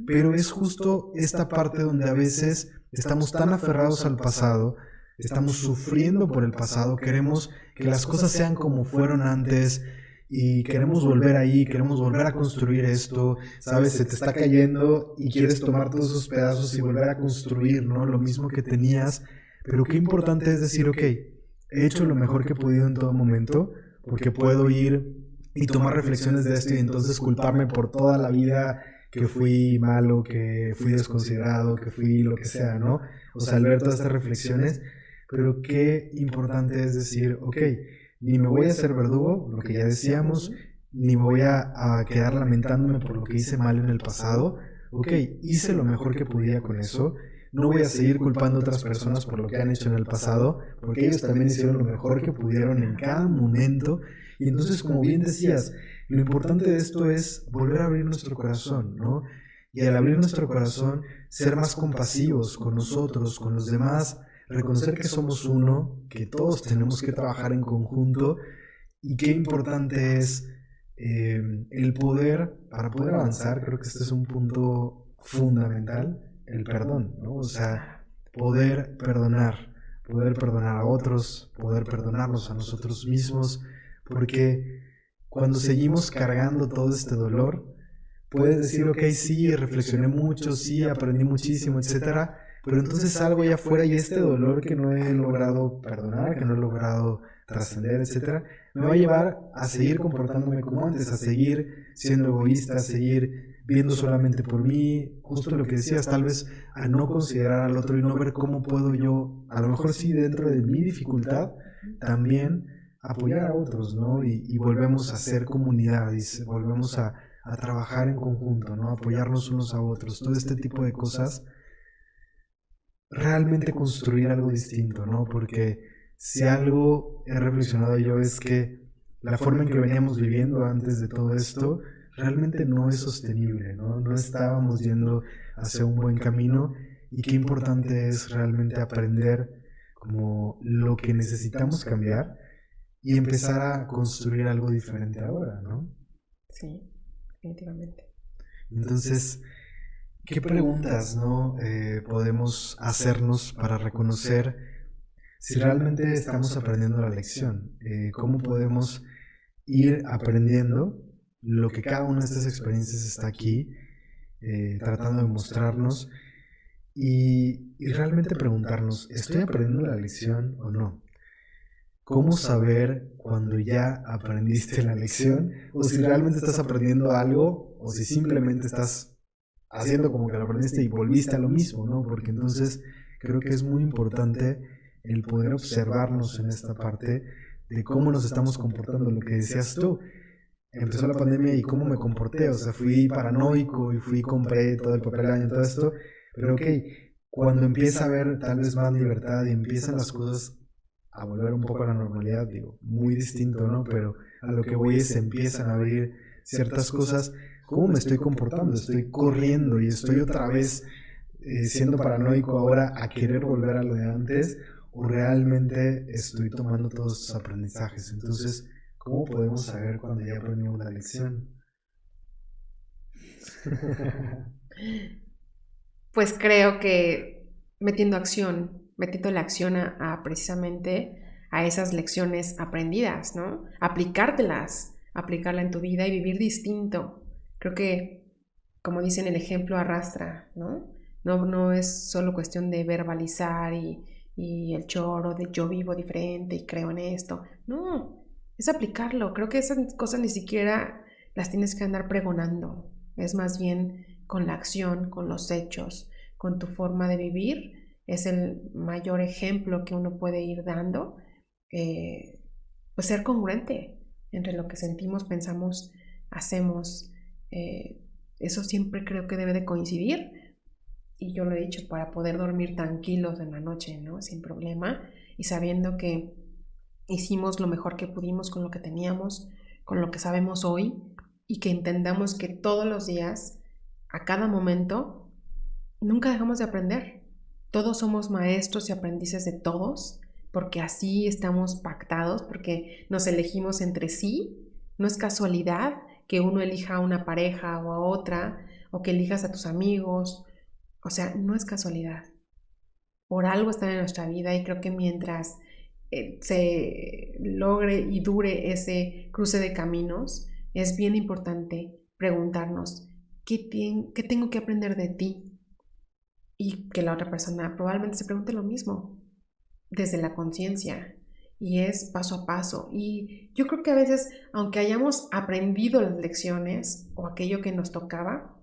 pero es justo esta parte donde a veces estamos tan aferrados al pasado, estamos sufriendo por el pasado, queremos que las cosas sean como fueron antes, y queremos volver ahí, queremos volver a construir esto, ¿sabes? Se te está cayendo y quieres tomar todos esos pedazos y volver a construir, ¿no? Lo mismo que tenías, pero qué importante es decir, ok, he hecho lo mejor que he podido en todo momento, porque puedo ir y tomar reflexiones de esto y entonces culparme por toda la vida que fui malo, que fui desconsiderado, que fui lo que sea, ¿no? O sea, al ver todas estas reflexiones, pero qué importante es decir, ok, ni me voy a hacer verdugo, lo que ya decíamos, ni me voy a quedar lamentándome por lo que hice mal en el pasado. Ok, hice lo mejor que podía con eso. No voy a seguir culpando a otras personas por lo que han hecho en el pasado, porque ellos también hicieron lo mejor que pudieron en cada momento. Y entonces, como bien decías, lo importante de esto es volver a abrir nuestro corazón, ¿no? Y al abrir nuestro corazón, ser más compasivos con nosotros, con los demás, reconocer que somos uno, que todos tenemos que trabajar en conjunto y qué importante es el poder, para poder avanzar, creo que este es un punto fundamental, el perdón, ¿no? O sea, poder perdonar a otros, poder perdonarnos a nosotros mismos, porque cuando seguimos cargando todo este dolor, puedes decir, ok, sí, reflexioné mucho, sí, aprendí muchísimo, etcétera, pero entonces salgo allá afuera y este dolor que no he logrado perdonar, que no he logrado trascender, etcétera, me va a llevar a seguir comportándome como antes, a seguir siendo egoísta, a seguir viendo solamente por mí, justo lo que decías, tal vez a no considerar al otro y no ver cómo puedo yo, a lo mejor sí dentro de mi dificultad, también apoyar a otros, ¿no? Y volvemos a ser comunidad, y volvemos a trabajar en conjunto, ¿no? Apoyarnos unos a otros, todo este tipo de cosas, realmente construir algo distinto, ¿no? Porque si algo he reflexionado yo es que la forma en que veníamos viviendo antes de todo esto realmente no es sostenible, ¿no? No estábamos yendo hacia un buen camino y qué importante es realmente aprender como lo que necesitamos cambiar y empezar a construir algo diferente ahora, ¿no? Sí, definitivamente. Entonces, ¿qué preguntas, no, podemos hacernos para reconocer si realmente estamos aprendiendo la lección? ¿Cómo podemos ir aprendiendo lo que cada una de estas experiencias está aquí, tratando de mostrarnos y realmente preguntarnos, ¿estoy aprendiendo la lección o no? ¿Cómo saber cuando ya aprendiste la lección? O si realmente estás aprendiendo algo, o si simplemente estás haciendo como que lo aprendiste y volviste a lo mismo, ¿no? Porque entonces creo que es muy importante el poder observarnos en esta parte de cómo nos estamos comportando, lo que decías tú. Empezó la pandemia y cómo me comporté, o sea, fui paranoico y compré todo el papel de baño, todo esto, pero ok, cuando empieza a haber tal vez más libertad y empiezan las cosas a volver un poco a la normalidad, digo, muy distinto, ¿no? Pero a lo que voy es empiezan a abrir ciertas cosas. ¿Cómo me estoy comportando? Estoy corriendo y estoy otra vez siendo paranoico ahora a querer volver a lo de antes, o realmente estoy tomando todos estos aprendizajes. Entonces, ¿cómo podemos saber cuando ya aprendimos la lección? Pues creo que metiendo la acción a precisamente a esas lecciones aprendidas, ¿no? Aplicarla en tu vida y vivir distinto. Creo que, como dicen, el ejemplo arrastra, ¿no? No es solo cuestión de verbalizar y el choro de yo vivo diferente y creo en esto. No, es aplicarlo. Creo que esas cosas ni siquiera las tienes que andar pregonando. Es más bien con la acción, con los hechos, con tu forma de vivir. Es el mayor ejemplo que uno puede ir dando. Pues ser congruente entre lo que sentimos, pensamos, hacemos. Eso siempre creo que debe de coincidir. Y yo lo he dicho, para poder dormir tranquilos en la noche, ¿no? Sin problema. Y sabiendo que hicimos lo mejor que pudimos con lo que teníamos, con lo que sabemos hoy. Y que entendamos que todos los días, a cada momento, nunca dejamos de aprender. Todos somos maestros y aprendices de todos, porque así estamos pactados, porque nos elegimos entre sí. No es casualidad que uno elija a una pareja o a otra, o que elijas a tus amigos. O sea, no es casualidad. Por algo están en nuestra vida, y creo que mientras se logre y dure ese cruce de caminos, es bien importante preguntarnos ¿qué tengo que aprender de ti? Y que la otra persona probablemente se pregunte lo mismo desde la conciencia, y es paso a paso. Y yo creo que a veces, aunque hayamos aprendido las lecciones o aquello que nos tocaba,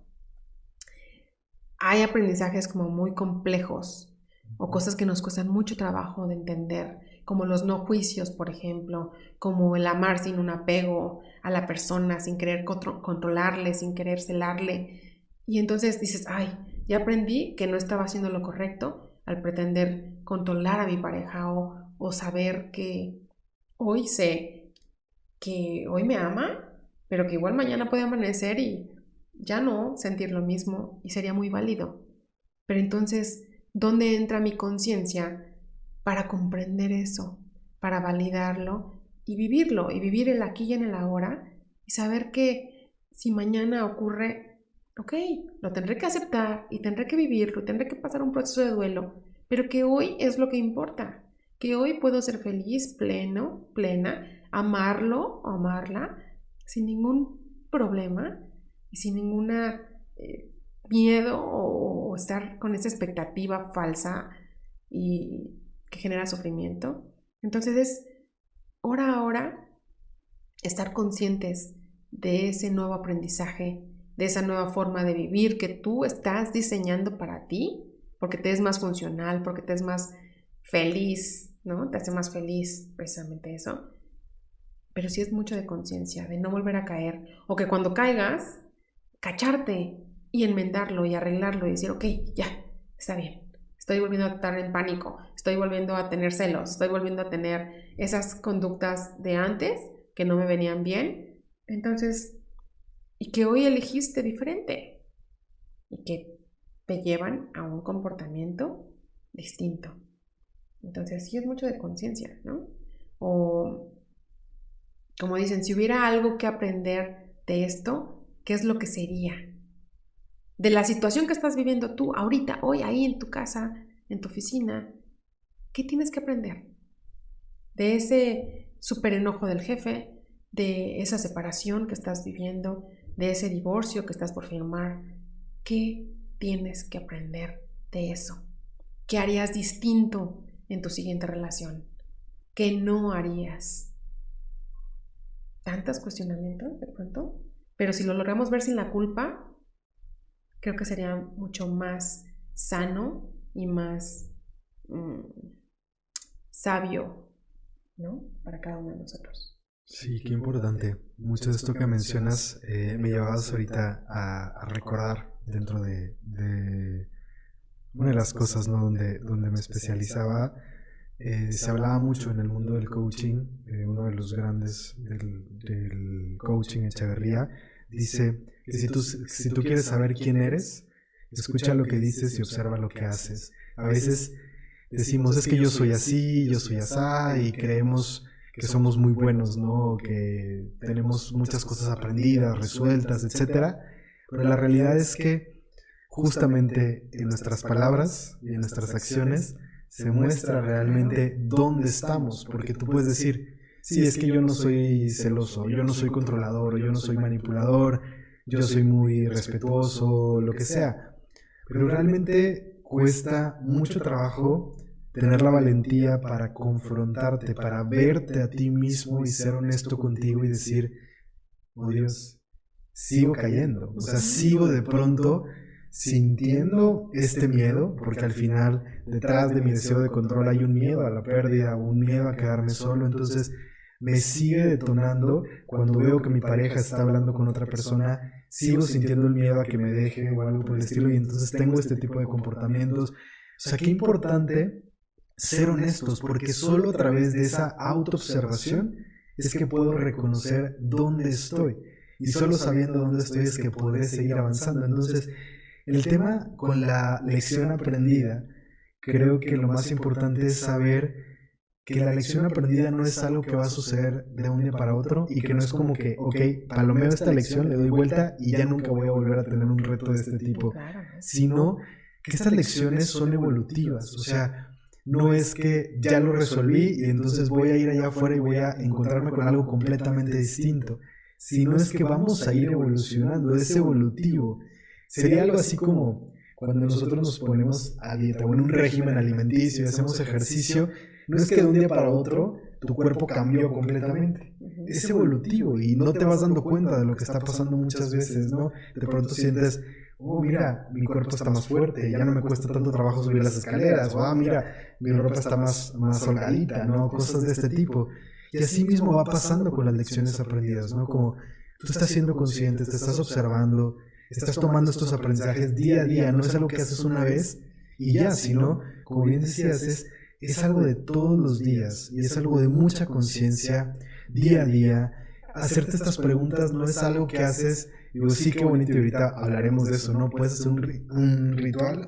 hay aprendizajes como muy complejos o cosas que nos cuestan mucho trabajo de entender, como los no juicios, por ejemplo, como el amar sin un apego a la persona, sin querer controlarle, sin querer celarle. Y entonces dices, ay, ya aprendí que no estaba haciendo lo correcto al pretender controlar a mi pareja, o saber que hoy sé que hoy me ama, pero que igual mañana puede amanecer y ya no sentir lo mismo, y sería muy válido. Pero entonces, ¿dónde entra mi conciencia para comprender eso, para validarlo y vivirlo, y vivir el aquí y en el ahora, y saber que si mañana ocurre, ok, lo tendré que aceptar y tendré que vivirlo, tendré que pasar un proceso de duelo, pero que hoy es lo que importa, que hoy puedo ser feliz, plena, amarlo o amarla sin ningún problema y sin ninguna miedo o estar con esa expectativa falsa y que genera sufrimiento. Entonces es hora a hora estar conscientes de ese nuevo aprendizaje, de esa nueva forma de vivir que tú estás diseñando para ti, porque te es más funcional, porque te es más feliz, ¿no? Te hace más feliz precisamente eso. Pero sí es mucho de conciencia, de no volver a caer, o que cuando caigas, cacharte y enmendarlo y arreglarlo y decir, ok, ya, está bien. Estoy volviendo a estar en pánico, estoy volviendo a tener celos, estoy volviendo a tener esas conductas de antes que no me venían bien. Entonces, y que hoy elegiste diferente y que te llevan a un comportamiento distinto. Entonces, sí es mucho de conciencia, ¿no? O, como dicen, si hubiera algo que aprender de esto, ¿qué es lo que sería? De la situación que estás viviendo tú ahorita, hoy, ahí en tu casa, en tu oficina, ¿qué tienes que aprender? De ese súper enojo del jefe, de esa separación que estás viviendo, de ese divorcio que estás por firmar. ¿Qué tienes que aprender de eso? ¿Qué harías distinto en tu siguiente relación? ¿Qué no harías? ¿Tantos cuestionamientos de pronto? Pero si lo logramos ver sin la culpa, creo que sería mucho más sano y más sabio, ¿no? Para cada uno de nosotros. Sí, qué importante. Mucho de esto que mencionas me llevabas ahorita a recordar dentro de una de las cosas, ¿no? donde me especializaba. Se hablaba mucho en el mundo del coaching. Uno de los grandes del coaching, Echeverría, dice que si tú quieres saber quién eres, escucha lo que dices y observa lo que haces. A veces decimos, es que yo soy así, yo soy asá, y creemos que somos muy buenos, ¿no? Que tenemos muchas cosas aprendidas, resueltas, etcétera. Pero la realidad es que justamente en nuestras palabras y en nuestras acciones se muestra realmente dónde estamos, porque tú puedes decir, sí, es que yo no soy celoso, yo no soy controlador, o yo no soy manipulador, yo soy muy respetuoso, lo que sea. Pero realmente cuesta mucho trabajo tener la valentía para confrontarte, para verte a ti mismo y ser honesto contigo y decir, oh Dios, sigo cayendo. O sea, sigo de pronto sintiendo este miedo, porque al final detrás de mi deseo de control hay un miedo a la pérdida, un miedo a quedarme solo. Entonces me sigue detonando cuando veo que mi pareja está hablando con otra persona, sigo sintiendo el miedo a que me deje o algo por el estilo, y entonces tengo este tipo de comportamientos. O sea, qué importante ser honestos, porque solo a través de esa autoobservación es que puedo reconocer dónde estoy, y solo sabiendo dónde estoy es que podré seguir avanzando. Entonces, el tema con la lección aprendida, creo que lo más importante es saber que la lección aprendida no es algo que va a suceder de un día para otro, y que no es como que, ok, palomeo esta lección, le doy vuelta y ya nunca voy a volver a tener un reto de este tipo, sino que estas lecciones son evolutivas. O sea, no es que ya lo resolví y entonces voy a ir allá afuera y voy a encontrarme con algo completamente distinto, sino es que vamos a ir evolucionando, es evolutivo. Sería algo así como cuando nosotros nos ponemos a dieta o en un régimen alimenticio y hacemos ejercicio. No es que de un día para otro tu cuerpo cambió completamente. Es evolutivo y no te vas dando cuenta de lo que está pasando muchas veces, ¿no? De pronto sientes, oh, mira, mi cuerpo está más fuerte, ya no me cuesta tanto trabajo subir las escaleras, o mira, mi ropa está más holgadita, ¿no? Cosas de este tipo. Y así mismo va pasando con las lecciones aprendidas, ¿no? Como tú estás siendo consciente, te estás observando, estás tomando estos aprendizajes día a día, no es algo que haces una vez y ya, sino, como bien decías, es algo de todos los días y es algo de mucha conciencia día a día. Hacerte estas preguntas no es algo que haces, digo, sí, qué bonito, y ahorita hablaremos de eso, ¿no? Puedes hacer un ritual,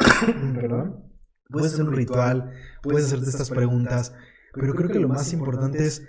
perdón, puedes hacer un ritual, puedes hacerte estas preguntas, pero creo que lo más importante es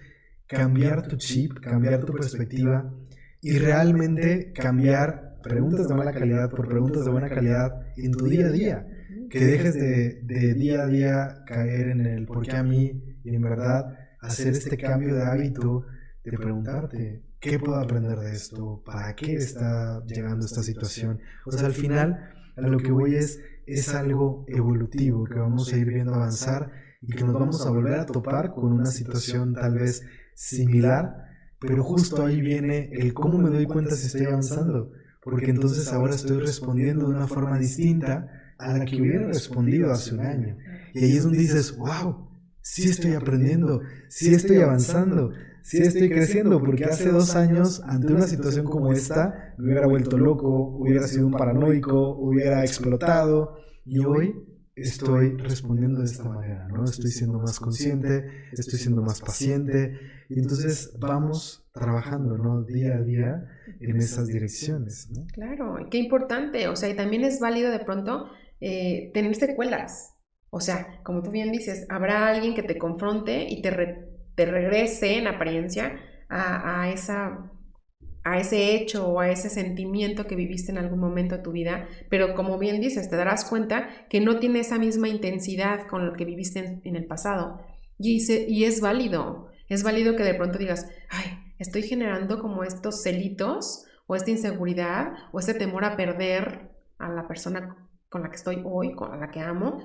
cambiar tu chip, cambiar tu perspectiva y realmente cambiar preguntas de mala calidad por preguntas de buena calidad en tu día a día. Que dejes de día a día caer en el por qué a mí, y en verdad hacer este cambio de hábito de preguntarte qué puedo aprender de esto, para qué está llegando esta situación. O sea, al final a lo que voy es algo evolutivo que vamos a ir viendo avanzar y que nos vamos a volver a topar con una situación tal vez similar, pero justo ahí viene el cómo me doy cuenta si estoy avanzando, porque entonces ahora estoy respondiendo de una forma distinta a la que hubiera respondido hace un año. Y ahí es donde dices, wow, sí estoy aprendiendo, sí estoy avanzando, sí estoy creciendo, porque hace 2 años, ante una situación como esta, me hubiera vuelto loco, hubiera sido un paranoico, hubiera explotado, y hoy estoy respondiendo de esta manera, ¿no? Estoy siendo más consciente, estoy siendo más paciente, y entonces vamos trabajando, ¿no? Día a día en esas direcciones, ¿no? Claro, qué importante, o sea, y también es válido de pronto tener secuelas. O sea, como tú bien dices, habrá alguien que te confronte y te regrese en apariencia a ese hecho o a ese sentimiento que viviste en algún momento de tu vida, pero como bien dices, te darás cuenta que no tiene esa misma intensidad con lo que viviste en el pasado. Y es válido que de pronto digas, ay, estoy generando como estos celitos o esta inseguridad o este temor a perder a la persona con la que estoy hoy, con la que amo,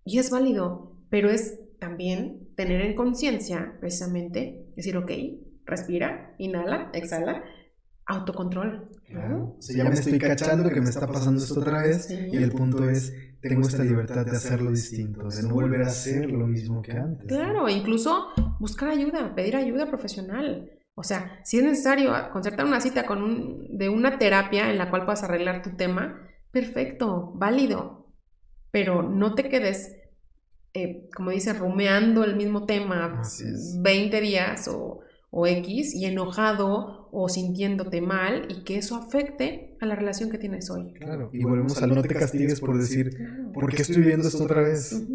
y es válido, pero es también tener en conciencia, precisamente, decir, ok, respira, inhala, exhala, autocontrol. Claro. O sea, ya me estoy cachando que me está pasando esto otra vez, sí. Y el punto es, tengo esta libertad de hacerlo distinto, de no volver a hacer lo mismo que antes. Claro, ¿no? Incluso buscar ayuda, pedir ayuda profesional. O sea, si es necesario concertar una cita de una terapia en la cual puedas arreglar tu tema, perfecto, válido, pero no te quedes, como dice, rumeando el mismo tema 20 días o X y enojado o sintiéndote mal y que eso afecte a la relación que tienes hoy. Claro, y volvemos al no te castigues por decir, ¿por qué estoy viviendo esto otra vez?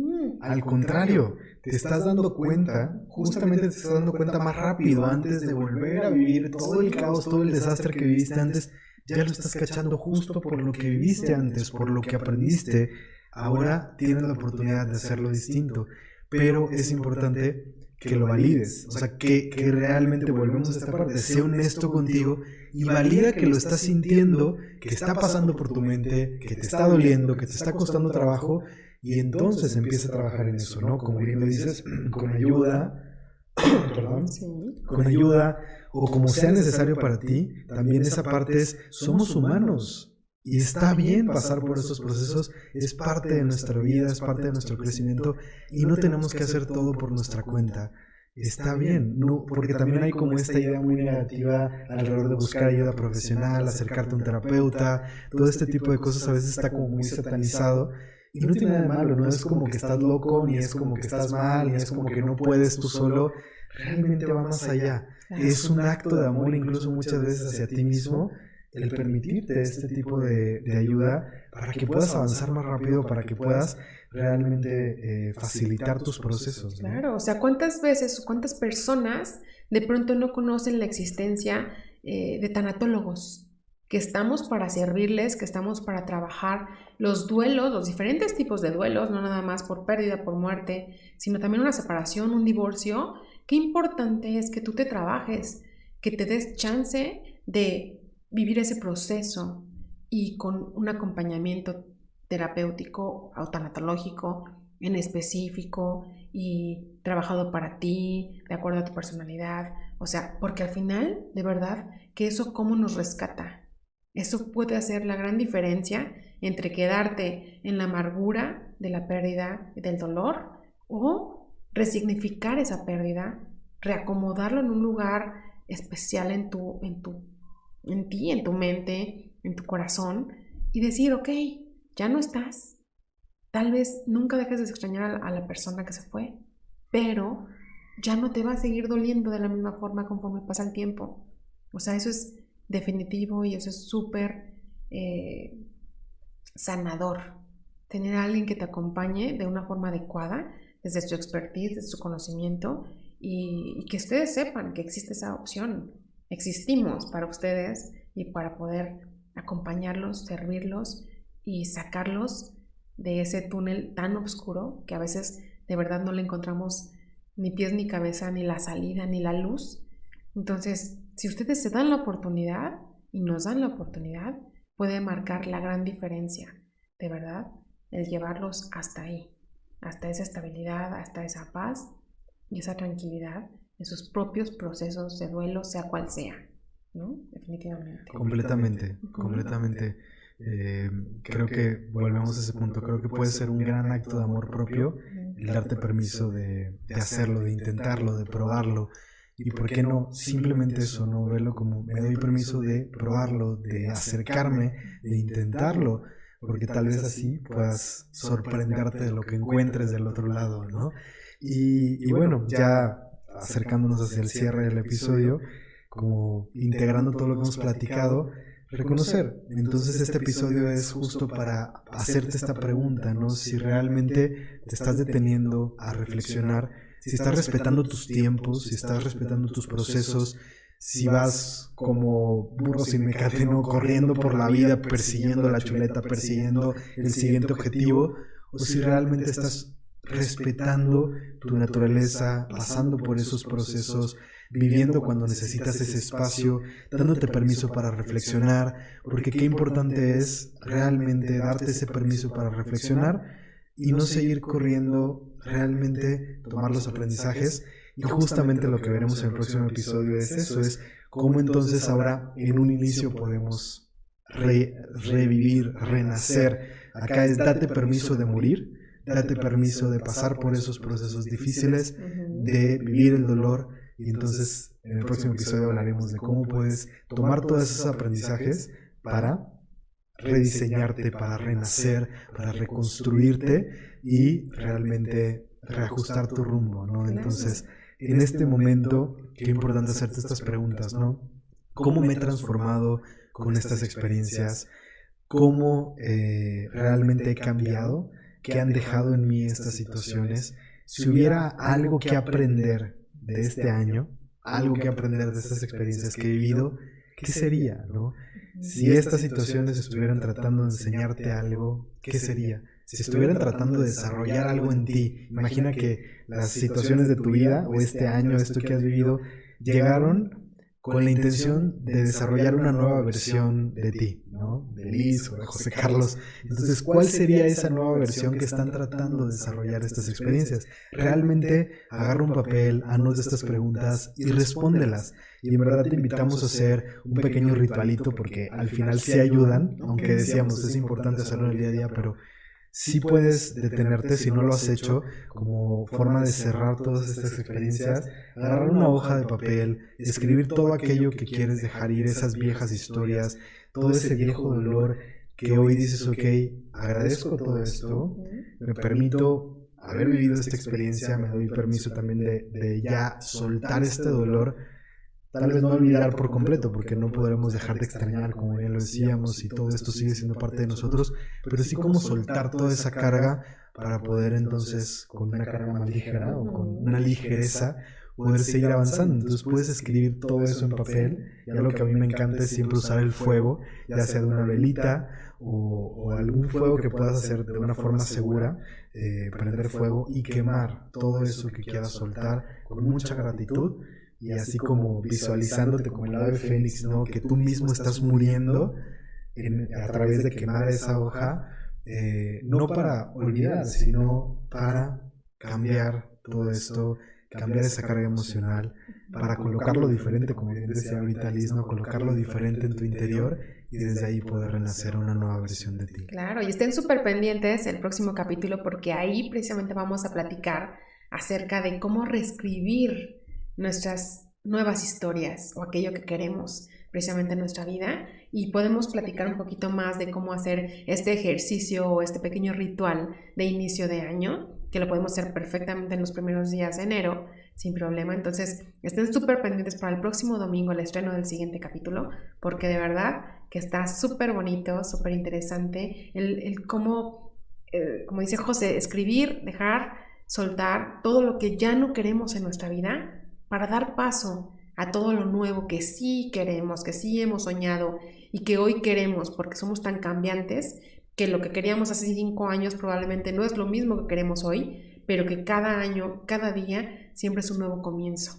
Al contrario, te estás dando cuenta, justamente te estás dando cuenta más rápido antes de volver a vivir todo el caos, todo el desastre que viviste antes. Ya lo estás cachando justo por lo que viviste antes, por lo que aprendiste. Ahora tienes la oportunidad de hacerlo distinto, pero es importante que lo valides, o sea, que realmente volvemos a esta parte, sé honesto contigo y valida que lo estás sintiendo, que está pasando por tu mente, que te está doliendo, que te está costando trabajo, y entonces empieza a trabajar en eso, ¿no? Como bien lo dices, con ayuda, perdón, Sí. con ayuda o como sea necesario para ti, también esa parte es, somos humanos. Y está bien pasar por esos procesos, es parte de nuestra vida, es parte de nuestro crecimiento y no tenemos que hacer todo por nuestra cuenta. Está bien, no, porque también hay como esta idea muy negativa alrededor de buscar ayuda profesional, acercarte a un terapeuta, todo este tipo de cosas a veces está como muy satanizado y no tiene nada de malo, no es como que estás loco, ni es como que estás mal, ni es como que no puedes tú solo, realmente va más allá. Es un acto de amor incluso muchas veces hacia ti mismo, el permitirte este tipo de ayuda para que puedas avanzar más rápido, para que puedas realmente facilitar tus procesos, ¿no? Claro, o sea, ¿cuántas veces, cuántas personas de pronto no conocen la existencia de tanatólogos? Que estamos para servirles, que estamos para trabajar los duelos, los diferentes tipos de duelos, no nada más por pérdida, por muerte, sino también una separación, un divorcio. Qué importante es que tú te trabajes, que te des chance de vivir ese proceso y con un acompañamiento terapéutico o tanatológico en específico y trabajado para ti, de acuerdo a tu personalidad. O sea, porque al final, de verdad, que eso cómo nos rescata. Eso puede hacer la gran diferencia entre quedarte en la amargura de la pérdida y del dolor o resignificar esa pérdida, reacomodarlo en un lugar especial en ti, en tu mente, en tu corazón y decir, ok, ya no estás. Tal vez nunca dejes de extrañar a la persona que se fue, pero ya no te va a seguir doliendo de la misma forma conforme pasa el tiempo. O sea, eso es definitivo y eso es súper sanador. Tener a alguien que te acompañe de una forma adecuada, desde su expertise, desde su conocimiento y que ustedes sepan que existe esa opción. Existimos para ustedes y para poder acompañarlos, servirlos y sacarlos de ese túnel tan oscuro que a veces de verdad no le encontramos ni pies ni cabeza, ni la salida, ni la luz. Entonces, si ustedes se dan la oportunidad y nos dan la oportunidad, puede marcar la gran diferencia, de verdad, el llevarlos hasta ahí, hasta esa estabilidad, hasta esa paz y esa tranquilidad en sus propios procesos de duelo, sea cual sea, ¿no? Definitivamente. Completamente. Creo que volvemos a ese punto. Creo que puede ser un gran acto de amor propio el darte permiso de hacerlo, de intentarlo, de probarlo. Y por qué no, simplemente eso, no verlo como me doy permiso de probarlo, de acercarme, de intentarlo, porque tal vez así puedas sorprenderte de lo que encuentres del otro lado, ¿no? Y bueno, ya acercándonos hacia el cierre del episodio, como integrando todo lo que hemos platicado, reconocer. Entonces este episodio es justo para hacerte esta pregunta, ¿no? Si realmente te estás deteniendo a reflexionar, si estás respetando tus tiempos, si estás respetando tus procesos, si vas como burro sin mecate, ¿no? Corriendo por la vida, persiguiendo la chuleta, persiguiendo el siguiente objetivo, o si realmente estás respetando tu naturaleza, pasando por esos procesos, viviendo cuando necesitas ese espacio, dándote permiso para reflexionar, porque qué importante es realmente darte ese permiso para reflexionar y no seguir corriendo, realmente tomar los aprendizajes. Y justamente lo que veremos en el próximo episodio es eso, es cómo entonces ahora en un inicio podemos revivir, renacer. Acá es date permiso de morir, date permiso de pasar por esos procesos difíciles, de vivir el dolor. Y entonces en el próximo episodio hablaremos de cómo puedes tomar todos esos aprendizajes para rediseñarte, para renacer, para reconstruirte y realmente reajustar tu rumbo, ¿no? Entonces, en este momento, qué importante hacerte estas preguntas, ¿no? ¿Cómo me he transformado con estas experiencias? ¿Cómo realmente he cambiado? ¿Qué han dejado en mí estas situaciones? Si hubiera algo que aprender de este año, algo que aprender de estas experiencias que he vivido, ¿qué sería, no? Si estas situaciones estuvieran tratando de enseñarte algo, ¿qué sería? Si estuvieran tratando de desarrollar algo en ti, imagina que las situaciones de tu vida o este año, esto que has vivido, llegaron con la intención de desarrollar una nueva versión de ti, ¿no? De Liz o de José Carlos. Entonces, ¿cuál sería esa nueva versión que están tratando de desarrollar estas experiencias? Realmente agarra un papel, anota estas preguntas y respóndelas. Y en verdad te invitamos a hacer un pequeño ritualito porque al final sí ayudan, aunque decíamos es importante hacerlo en el día a día, pero sí puedes detenerte si no lo has hecho como forma de cerrar todas estas experiencias, agarrar una hoja de papel, escribir todo aquello que quieres dejar ir, esas viejas historias, todo ese viejo dolor que hoy dices, ok, agradezco todo esto, me permito haber vivido esta experiencia, me doy permiso también de ya soltar este dolor. Tal vez no olvidar por completo, porque no podremos dejar de extrañar, como ya lo decíamos, y todo esto sigue siendo parte de nosotros, pero sí como soltar toda esa carga para poder entonces, con una carga más ligera o con una ligereza, poder seguir avanzando. Entonces puedes escribir todo eso en papel, y algo que a mí me encanta es siempre usar el fuego, ya sea de una velita o algún fuego que puedas hacer de una forma segura, prender fuego y quemar todo eso que quieras soltar con mucha gratitud. Y así como visualizándote como el ave fénix, ¿no? Que tú mismo estás muriendo a través de quemar esa hoja, no para olvidar, sino para cambiar todo esto, cambiar esa carga emocional, para colocarlo diferente, como bien decía ahorita Liz, ¿no? Colocarlo diferente en tu interior y desde ahí poder renacer una nueva versión de ti. Claro, y estén súper pendientes el próximo capítulo porque ahí precisamente vamos a platicar acerca de cómo reescribir nuestras nuevas historias o aquello que queremos precisamente en nuestra vida, y podemos platicar un poquito más de cómo hacer este ejercicio o este pequeño ritual de inicio de año, que lo podemos hacer perfectamente en los primeros días de enero sin problema. Entonces estén súper pendientes para el próximo domingo, el estreno del siguiente capítulo, porque de verdad que está súper bonito, súper interesante el cómo, como dice José, escribir, dejar, soltar todo lo que ya no queremos en nuestra vida, para dar paso a todo lo nuevo que sí queremos, que sí hemos soñado y que hoy queremos, porque somos tan cambiantes que lo que queríamos hace 5 años probablemente no es lo mismo que queremos hoy, pero que cada año, cada día, siempre es un nuevo comienzo.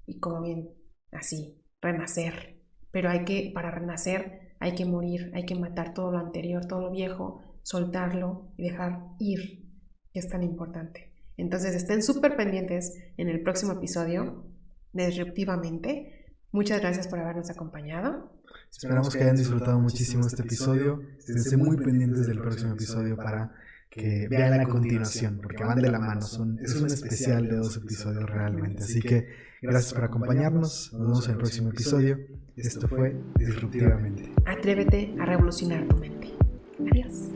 Y como bien, así, renacer. Pero para renacer hay que morir, hay que matar todo lo anterior, todo lo viejo, soltarlo y dejar ir, que es tan importante. Entonces estén súper pendientes en el próximo episodio de Disruptivamente. Muchas gracias por habernos acompañado. Esperamos que hayan disfrutado muchísimo este episodio. Estén muy pendientes del próximo episodio para que vean la continuación, porque van de la mano. Es un especial de 2 episodios realmente. Así que gracias por acompañarnos. Nos vemos en el próximo episodio. Esto fue Disruptivamente. Atrévete a revolucionar tu mente. Adiós.